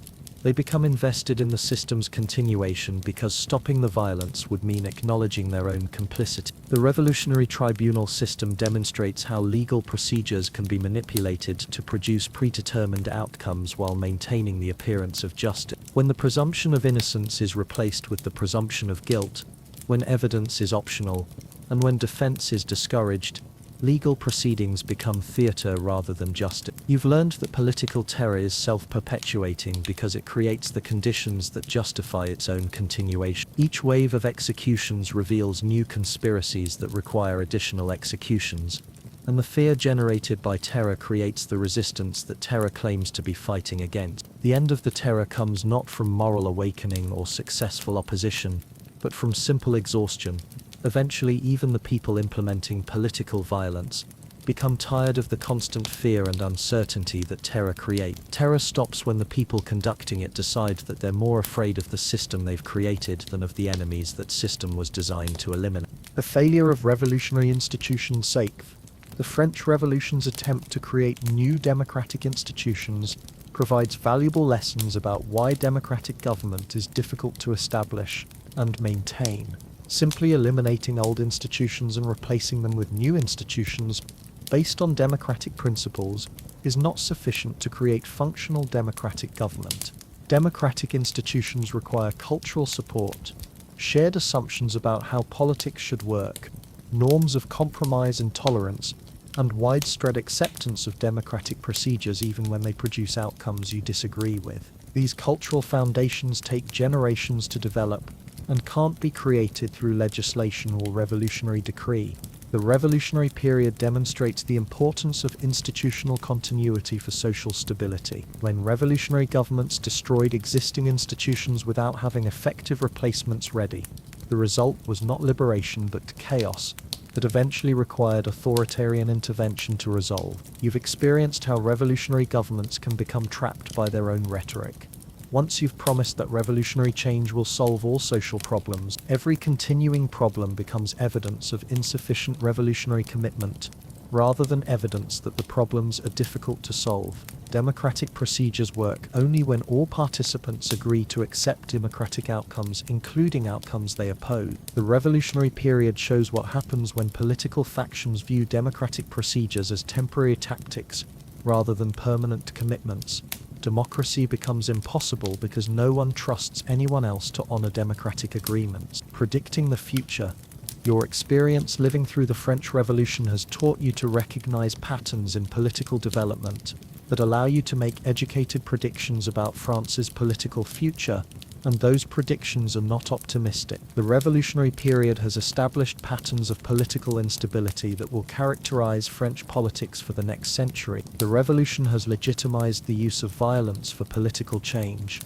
Speaker 1: they become invested in the system's continuation because stopping the violence would mean acknowledging their own complicity. The revolutionary tribunal system demonstrates how legal procedures can be manipulated to produce predetermined outcomes while maintaining the appearance of justice. When the presumption of innocence is replaced with the presumption of guilt, when evidence is optional, and when defense is discouraged, legal proceedings become theater rather than justice. You've learned that political terror is self-perpetuating because it creates the conditions that justify its own continuation. Each wave of executions reveals new conspiracies that require additional executions, and the fear generated by terror creates the resistance that terror claims to be fighting against. The end of the terror comes not from moral awakening or successful opposition, but from simple exhaustion. Eventually, even the people implementing political violence become tired of the constant fear and uncertainty that terror creates. Terror stops when the people conducting it decide that they're more afraid of the system they've created than of the enemies that system was designed to eliminate. The failure of revolutionary institutions' sake. The French Revolution's attempt to create new democratic institutions provides valuable lessons about why democratic government is difficult to establish and maintain. Simply eliminating old institutions and replacing them with new institutions based on democratic principles is not sufficient to create functional democratic government. Democratic institutions require cultural support, shared assumptions about how politics should work, norms of compromise and tolerance, and widespread acceptance of democratic procedures even when they produce outcomes you disagree with. These cultural foundations take generations to develop and can't be created through legislation or revolutionary decree. The revolutionary period demonstrates the importance of institutional continuity for social stability. When revolutionary governments destroyed existing institutions without having effective replacements ready, the result was not liberation but chaos that eventually required authoritarian intervention to resolve. You've experienced how revolutionary governments can become trapped by their own rhetoric. Once you've promised that revolutionary change will solve all social problems, every continuing problem becomes evidence of insufficient revolutionary commitment, rather than evidence that the problems are difficult to solve. Democratic procedures work only when all participants agree to accept democratic outcomes, including outcomes they oppose. The revolutionary period shows what happens when political factions view democratic procedures as temporary tactics, rather than permanent commitments. Democracy becomes impossible because no one trusts anyone else to honor democratic agreements. Predicting the future. Your experience living through the French Revolution has taught you to recognize patterns in political development that allow you to make educated predictions about France's political future, and those predictions are not optimistic. The revolutionary period has established patterns of political instability that will characterize French politics for the next century. The revolution has legitimized the use of violence for political change,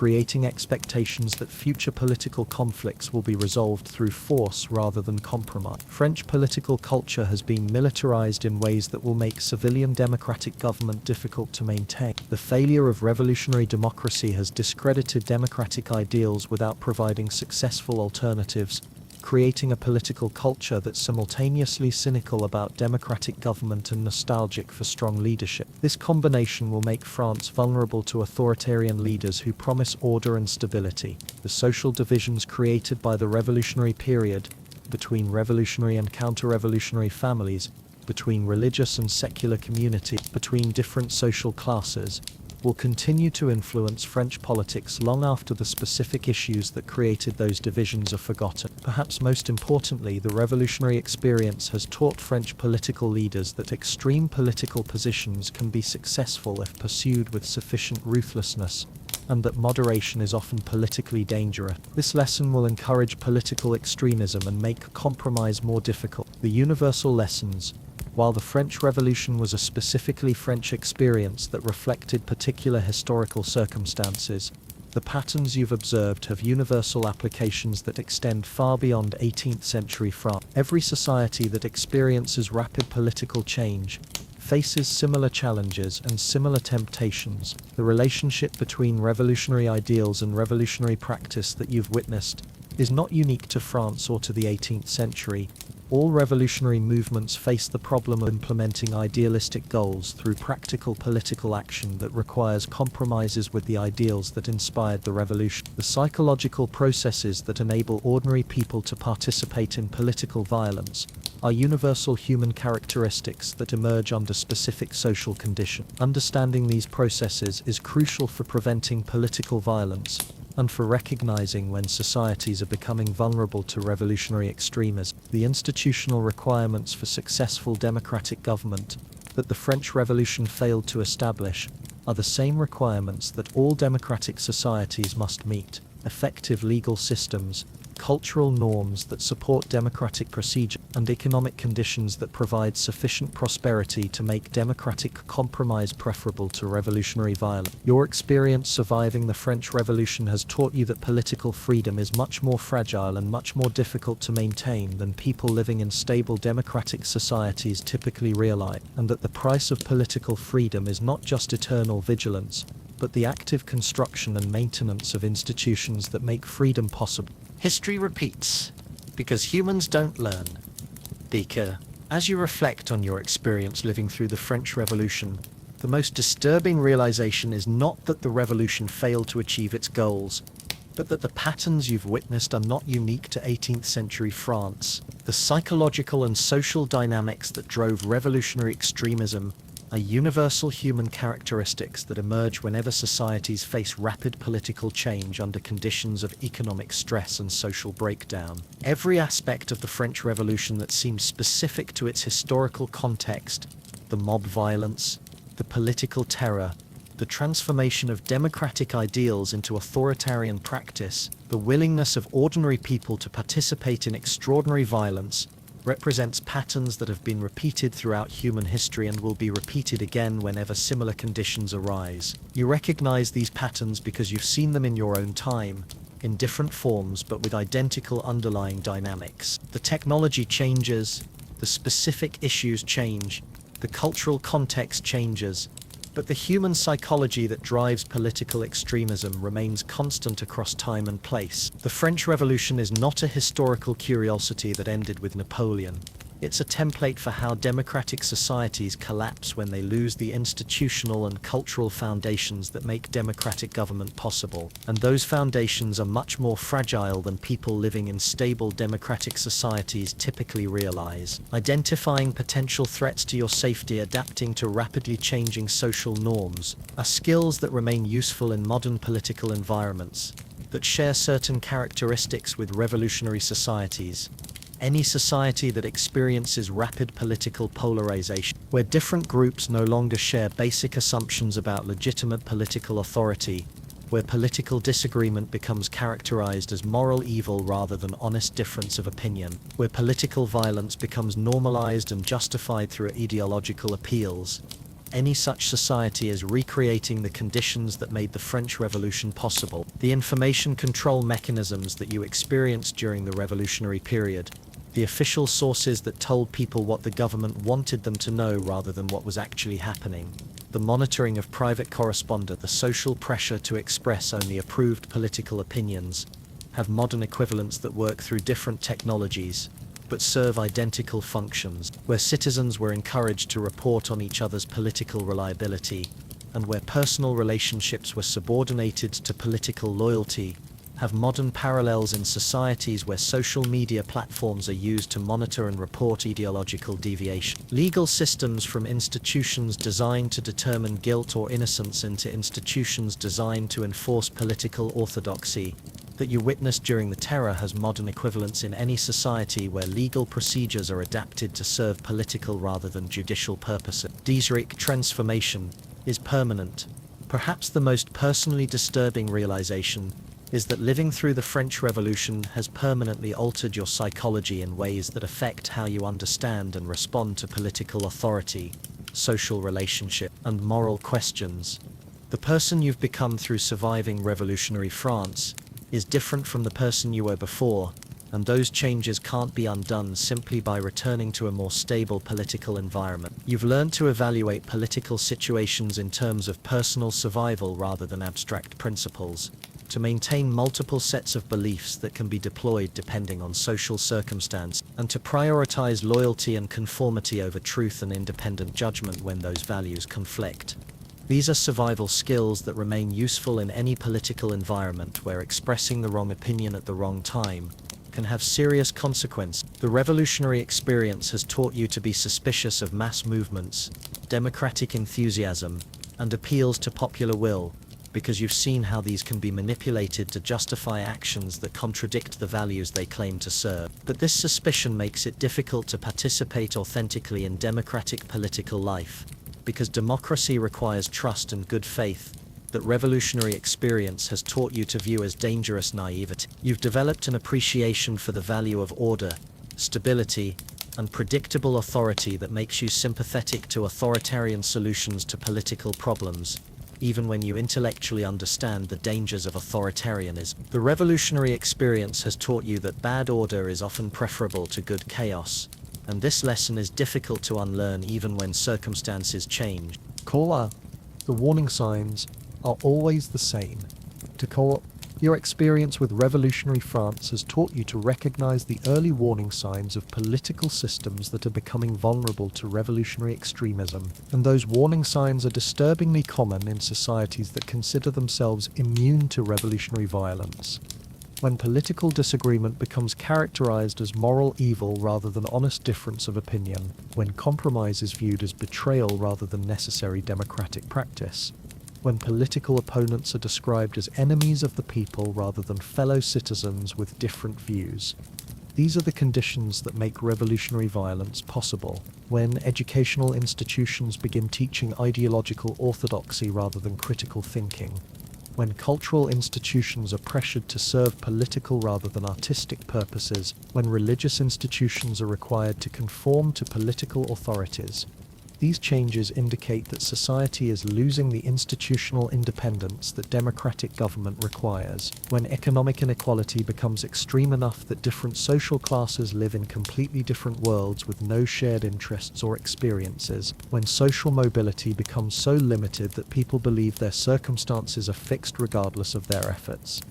Speaker 1: creating expectations that future political conflicts will be resolved through force rather than compromise. French political culture has been militarized in ways that will make civilian democratic government difficult to maintain. The failure of revolutionary democracy has discredited democratic ideals without providing successful alternatives, creating a political culture that's simultaneously cynical about democratic government and nostalgic for strong leadership. This combination will make France vulnerable to authoritarian leaders who promise order and stability. The social divisions created by the revolutionary period, between revolutionary and counter-revolutionary families, between religious and secular communities, between different social classes, will continue to influence French politics long after the specific issues that created those divisions are forgotten. Perhaps most importantly, the revolutionary experience has taught French political leaders that extreme political positions can be successful if pursued with sufficient ruthlessness, and that moderation is often politically dangerous. This lesson will encourage political extremism and make compromise more difficult. The universal lessons. While the French Revolution was a specifically French experience that reflected particular historical circumstances, the patterns you've observed have universal applications that extend far beyond 18th century France. Every society that experiences rapid political change faces similar challenges and similar temptations. The relationship between revolutionary ideals and revolutionary practice that you've witnessed is not unique to France or to the 18th century. All revolutionary movements face the problem of implementing idealistic goals through practical political action that requires compromises with the ideals that inspired the revolution. The psychological processes that enable ordinary people to participate in political violence are universal human characteristics that emerge under specific social conditions. Understanding these processes is crucial for preventing political violence and for recognizing when societies are becoming vulnerable to revolutionary extremism. The institutional requirements for successful democratic government that the French Revolution failed to establish are the same requirements that all democratic societies must meet: effective legal systems, cultural norms that support democratic procedure, and economic conditions that provide sufficient prosperity to make democratic compromise preferable to revolutionary violence. Your experience surviving the French Revolution has taught you that political freedom is much more fragile and much more difficult to maintain than people living in stable democratic societies typically realize, and that the price of political freedom is not just eternal vigilance, but the active construction and maintenance of institutions that make freedom possible.
Speaker 2: History repeats, because humans don't learn. Beaker, as you reflect on your experience living through the French Revolution, the most disturbing realization is not that the revolution failed to achieve its goals, but that the patterns you've witnessed are not unique to 18th century France. The psychological and social dynamics that drove revolutionary extremism are universal human characteristics that emerge whenever societies face rapid political change under conditions of economic stress and social breakdown. Every aspect of the French Revolution that seems specific to its historical context, the mob violence, the political terror, the transformation of democratic ideals into authoritarian practice, the willingness of ordinary people to participate in extraordinary violence, represents patterns that have been repeated throughout human history and will be repeated again whenever similar conditions arise. You recognize these patterns because you've seen them in your own time, in different forms but with identical underlying dynamics. The technology changes, the specific issues change, the cultural context changes, but the human psychology that drives political extremism remains constant across time and place. The French Revolution is not a historical curiosity that ended with Napoleon. It's a template for how democratic societies collapse when they lose the institutional and cultural foundations that make democratic government possible. And those foundations are much more fragile than people living in stable democratic societies typically realize. Identifying potential threats to your safety, adapting to rapidly changing social norms, are skills that remain useful in modern political environments that share certain characteristics with revolutionary societies. Any society that experiences rapid political polarization, where different groups no longer share basic assumptions about legitimate political authority, where political disagreement becomes characterized as moral evil rather than honest difference of opinion, where political violence becomes normalized and justified through ideological appeals, Any such society is recreating the conditions that made the French Revolution possible. The information control mechanisms that you experienced during the revolutionary period, the official sources that told people what the government wanted them to know rather than what was actually happening, the monitoring of private correspondence, the social pressure to express only approved political opinions, have modern equivalents that work through different technologies, but serve identical functions, where citizens were encouraged to report on each other's political reliability, and where personal relationships were subordinated to political loyalty, have modern parallels in societies where social media platforms are used to monitor and report ideological deviation. Legal systems, from institutions designed to determine guilt or innocence into institutions designed to enforce political orthodoxy, that you witnessed during the terror has modern equivalents in any society where legal procedures are adapted to serve political rather than judicial purposes. Desric transformation is permanent. Perhaps the most personally disturbing realization is that living through the French Revolution has permanently altered your psychology in ways that affect how you understand and respond to political authority, social relationship, and moral questions. The person you've become through surviving revolutionary France is different from the person you were before, and those changes can't be undone simply by returning to a more stable political environment. You've learned to evaluate political situations in terms of personal survival rather than abstract principles, to maintain multiple sets of beliefs that can be deployed depending on social circumstance, and to prioritize loyalty and conformity over truth and independent judgment when those values conflict. These are survival skills that remain useful in any political environment where expressing the wrong opinion at the wrong time can have serious consequences. The revolutionary experience has taught you to be suspicious of mass movements, democratic enthusiasm, and appeals to popular will, because you've seen how these can be manipulated to justify actions that contradict the values they claim to serve. But this suspicion makes it difficult to participate authentically in democratic political life, because democracy requires trust and good faith that revolutionary experience has taught you to view as dangerous naivety. You've developed an appreciation for the value of order, stability, and predictable authority that makes you sympathetic to authoritarian solutions to political problems, even when you intellectually understand the dangers of authoritarianism. The revolutionary experience has taught you that bad order is often preferable to good chaos, and this lesson is difficult to unlearn even when circumstances change.
Speaker 1: Caller, the warning signs are always the same. To call, your experience with revolutionary France has taught you to recognize the early warning signs of political systems that are becoming vulnerable to revolutionary extremism, and those warning signs are disturbingly common in societies that consider themselves immune to revolutionary violence. When political disagreement becomes characterized as moral evil rather than honest difference of opinion, when compromise is viewed as betrayal rather than necessary democratic practice, when political opponents are described as enemies of the people rather than fellow citizens with different views. These are the conditions that make revolutionary violence possible. When educational institutions begin teaching ideological orthodoxy rather than critical thinking, when cultural institutions are pressured to serve political rather than artistic purposes, when religious institutions are required to conform to political authorities. These changes indicate that society is losing the institutional independence that democratic government requires. When economic inequality becomes extreme enough that different social classes live in completely different worlds with no shared interests or experiences. When social mobility becomes so limited that people believe their circumstances are fixed regardless of their efforts.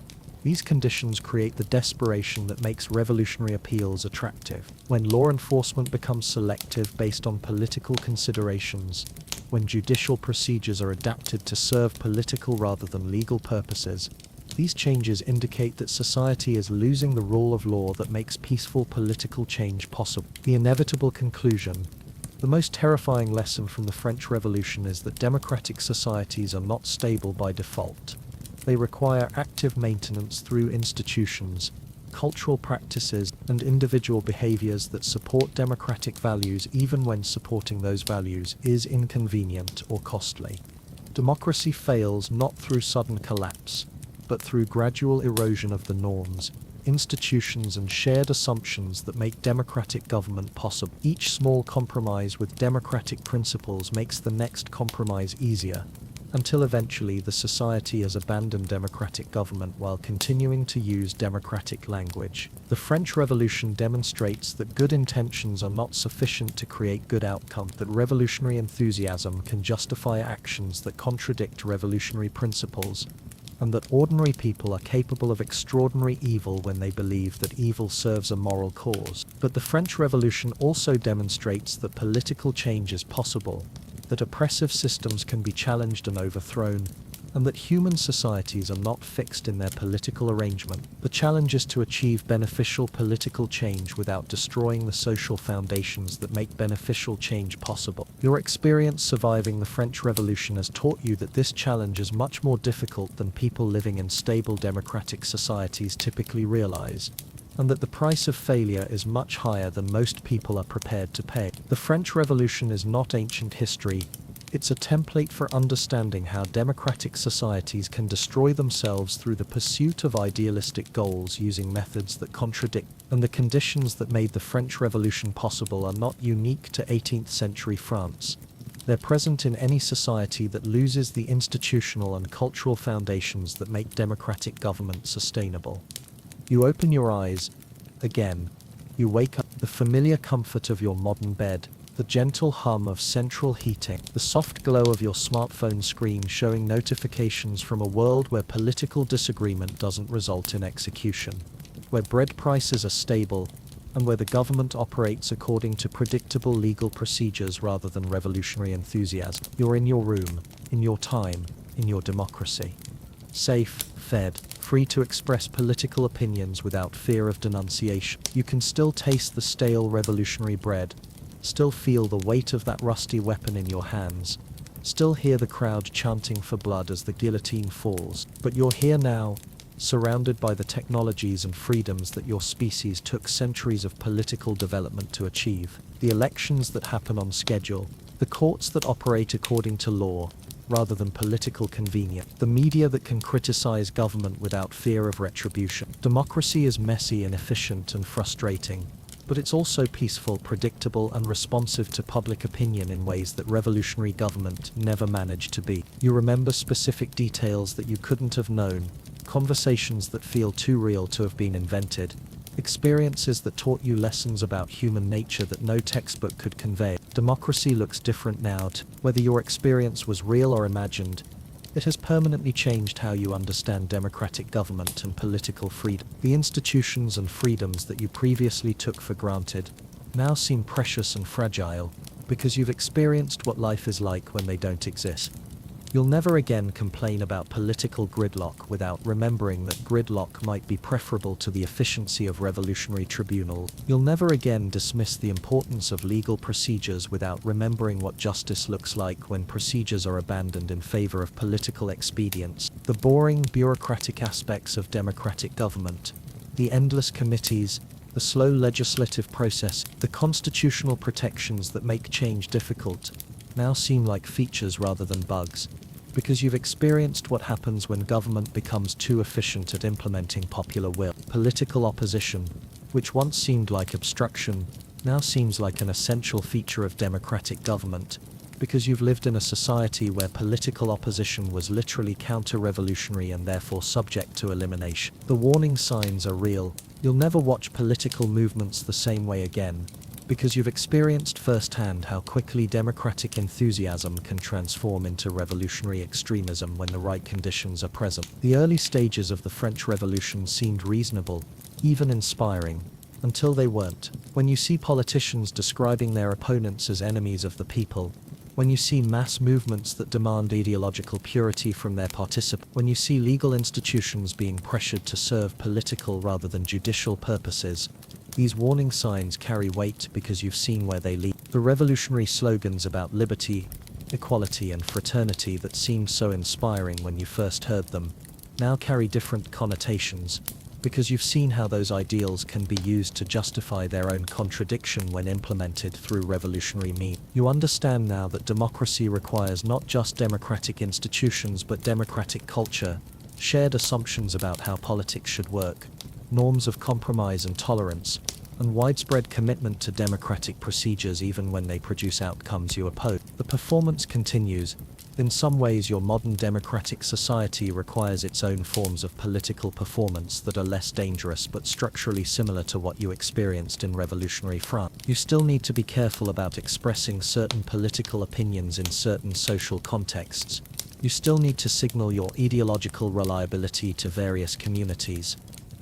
Speaker 1: These conditions create the desperation that makes revolutionary appeals attractive. When law enforcement becomes selective based on political considerations, when judicial procedures are adapted to serve political rather than legal purposes, these changes indicate that society is losing the rule of law that makes peaceful political change possible. The inevitable conclusion. The most terrifying lesson from the French Revolution is that democratic societies are not stable by default. They require active maintenance through institutions, cultural practices, and individual behaviors that support democratic values even when supporting those values is inconvenient or costly. Democracy fails not through sudden collapse, but through gradual erosion of the norms, institutions and shared assumptions that make democratic government possible. Each small compromise with democratic principles makes the next compromise easier, until eventually the society has abandoned democratic government while continuing to use democratic language. The French Revolution demonstrates that good intentions are not sufficient to create good outcomes, that revolutionary enthusiasm can justify actions that contradict revolutionary principles, and that ordinary people are capable of extraordinary evil when they believe that evil serves a moral cause. But the French Revolution also demonstrates that political change is possible, that oppressive systems can be challenged and overthrown, and that human societies are not fixed in their political arrangement. The challenge is to achieve beneficial political change without destroying the social foundations that make beneficial change possible. Your experience surviving the French Revolution has taught you that this challenge is much more difficult than people living in stable democratic societies typically realize, and that the price of failure is much higher than most people are prepared to pay. The French Revolution is not ancient history. It's a template for understanding how democratic societies can destroy themselves through the pursuit of idealistic goals using methods that contradict. And the conditions that made the French Revolution possible are not unique to 18th century France. They're present in any society that loses the institutional and cultural foundations that make democratic government sustainable. You open your eyes, again. You wake up, the familiar comfort of your modern bed, the gentle hum of central heating, the soft glow of your smartphone screen showing notifications from a world where political disagreement doesn't result in execution, where bread prices are stable, and where the government operates according to predictable legal procedures rather than revolutionary enthusiasm. You're in your room, in your time, in your democracy. Safe, fed, free to express political opinions without fear of denunciation. You can still taste the stale revolutionary bread, still feel the weight of that rusty weapon in your hands, still hear the crowd chanting for blood as the guillotine falls. But you're here now, surrounded by the technologies and freedoms that your species took centuries of political development to achieve. The elections that happen on schedule, the courts that operate according to law, rather than political convenience, the media that can criticize government without fear of retribution. Democracy is messy, inefficient, and frustrating, but it's also peaceful, predictable, and responsive to public opinion in ways that revolutionary government never managed to be. You remember specific details that you couldn't have known, conversations that feel too real to have been invented, experiences that taught you lessons about human nature that no textbook could convey. Democracy looks different now, whether your experience was real or imagined. It has permanently changed how you understand democratic government and political freedom. The institutions and freedoms that you previously took for granted now seem precious and fragile because you've experienced what life is like when they don't exist. You'll never again complain about political gridlock without remembering that gridlock might be preferable to the efficiency of revolutionary tribunals. You'll never again dismiss the importance of legal procedures without remembering what justice looks like when procedures are abandoned in favor of political expedients. The boring, bureaucratic aspects of democratic government, the endless committees, the slow legislative process, the constitutional protections that make change difficult, now seem like features rather than bugs, because you've experienced what happens when government becomes too efficient at implementing popular will. Political opposition, which once seemed like obstruction, now seems like an essential feature of democratic government, because you've lived in a society where political opposition was literally counter-revolutionary and therefore subject to elimination. The warning signs are real. You'll never watch political movements the same way again, because you've experienced firsthand how quickly democratic enthusiasm can transform into revolutionary extremism when the right conditions are present. The early stages of the French Revolution seemed reasonable, even inspiring, until they weren't. When you see politicians describing their opponents as enemies of the people, when you see mass movements that demand ideological purity from their participants, when you see legal institutions being pressured to serve political rather than judicial purposes, these warning signs carry weight because you've seen where they lead. The revolutionary slogans about liberty, equality, and fraternity that seemed so inspiring when you first heard them now carry different connotations, because you've seen how those ideals can be used to justify their own contradiction when implemented through revolutionary means. You understand now that democracy requires not just democratic institutions but democratic culture, shared assumptions about how politics should work, norms of compromise and tolerance, and widespread commitment to democratic procedures even when they produce outcomes you oppose. The performance continues. In some ways, your modern democratic society requires its own forms of political performance that are less dangerous but structurally similar to what you experienced in revolutionary France. You still need to be careful about expressing certain political opinions in certain social contexts. You still need to signal your ideological reliability to various communities,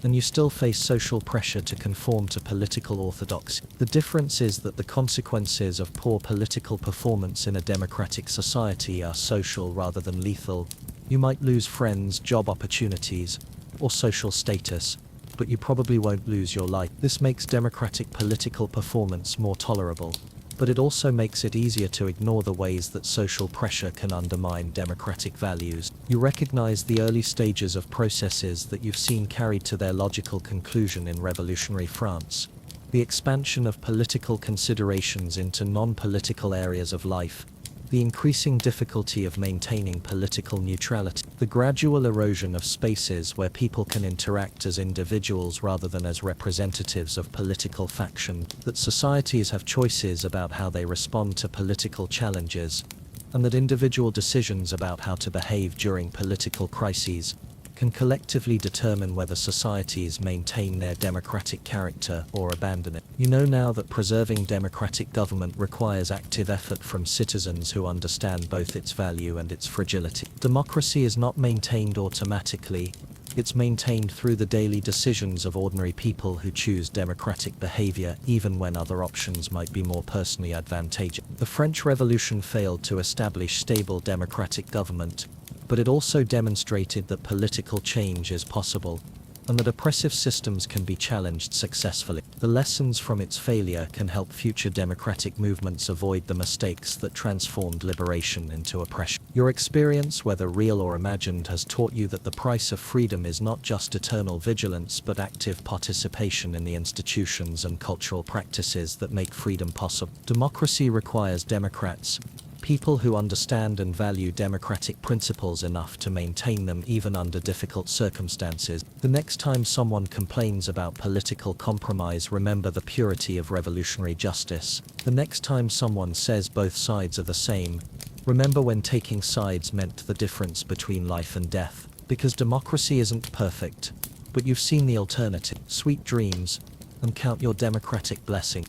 Speaker 1: and you still face social pressure to conform to political orthodoxy. The difference is that the consequences of poor political performance in a democratic society are social rather than lethal. You might lose friends, job opportunities, or social status, but you probably won't lose your life. This makes democratic political performance more tolerable, but it also makes it easier to ignore the ways that social pressure can undermine democratic values. You recognize the early stages of processes that you've seen carried to their logical conclusion in revolutionary France. The expansion of political considerations into non-political areas of life, the increasing difficulty of maintaining political neutrality, the gradual erosion of spaces where people can interact as individuals rather than as representatives of political faction, that societies have choices about how they respond to political challenges, and that individual decisions about how to behave during political crises can collectively determine whether societies maintain their democratic character or abandon it. You know now that preserving democratic government requires active effort from citizens who understand both its value and its fragility. Democracy is not maintained automatically. It's maintained through the daily decisions of ordinary people who choose democratic behavior even when other options might be more personally advantageous. The French Revolution failed to establish stable democratic government, but it also demonstrated that political change is possible, and that oppressive systems can be challenged successfully. The lessons from its failure can help future democratic movements avoid the mistakes that transformed liberation into oppression. Your experience, whether real or imagined, has taught you that the price of freedom is not just eternal vigilance but active participation in the institutions and cultural practices that make freedom possible. Democracy requires democrats, people who understand and value democratic principles enough to maintain them even under difficult circumstances. The next time someone complains about political compromise, remember the purity of revolutionary justice. The next time someone says both sides are the same, remember when taking sides meant the difference between life and death. Because democracy isn't perfect, but you've seen the alternative. Sweet dreams, and count your democratic blessing.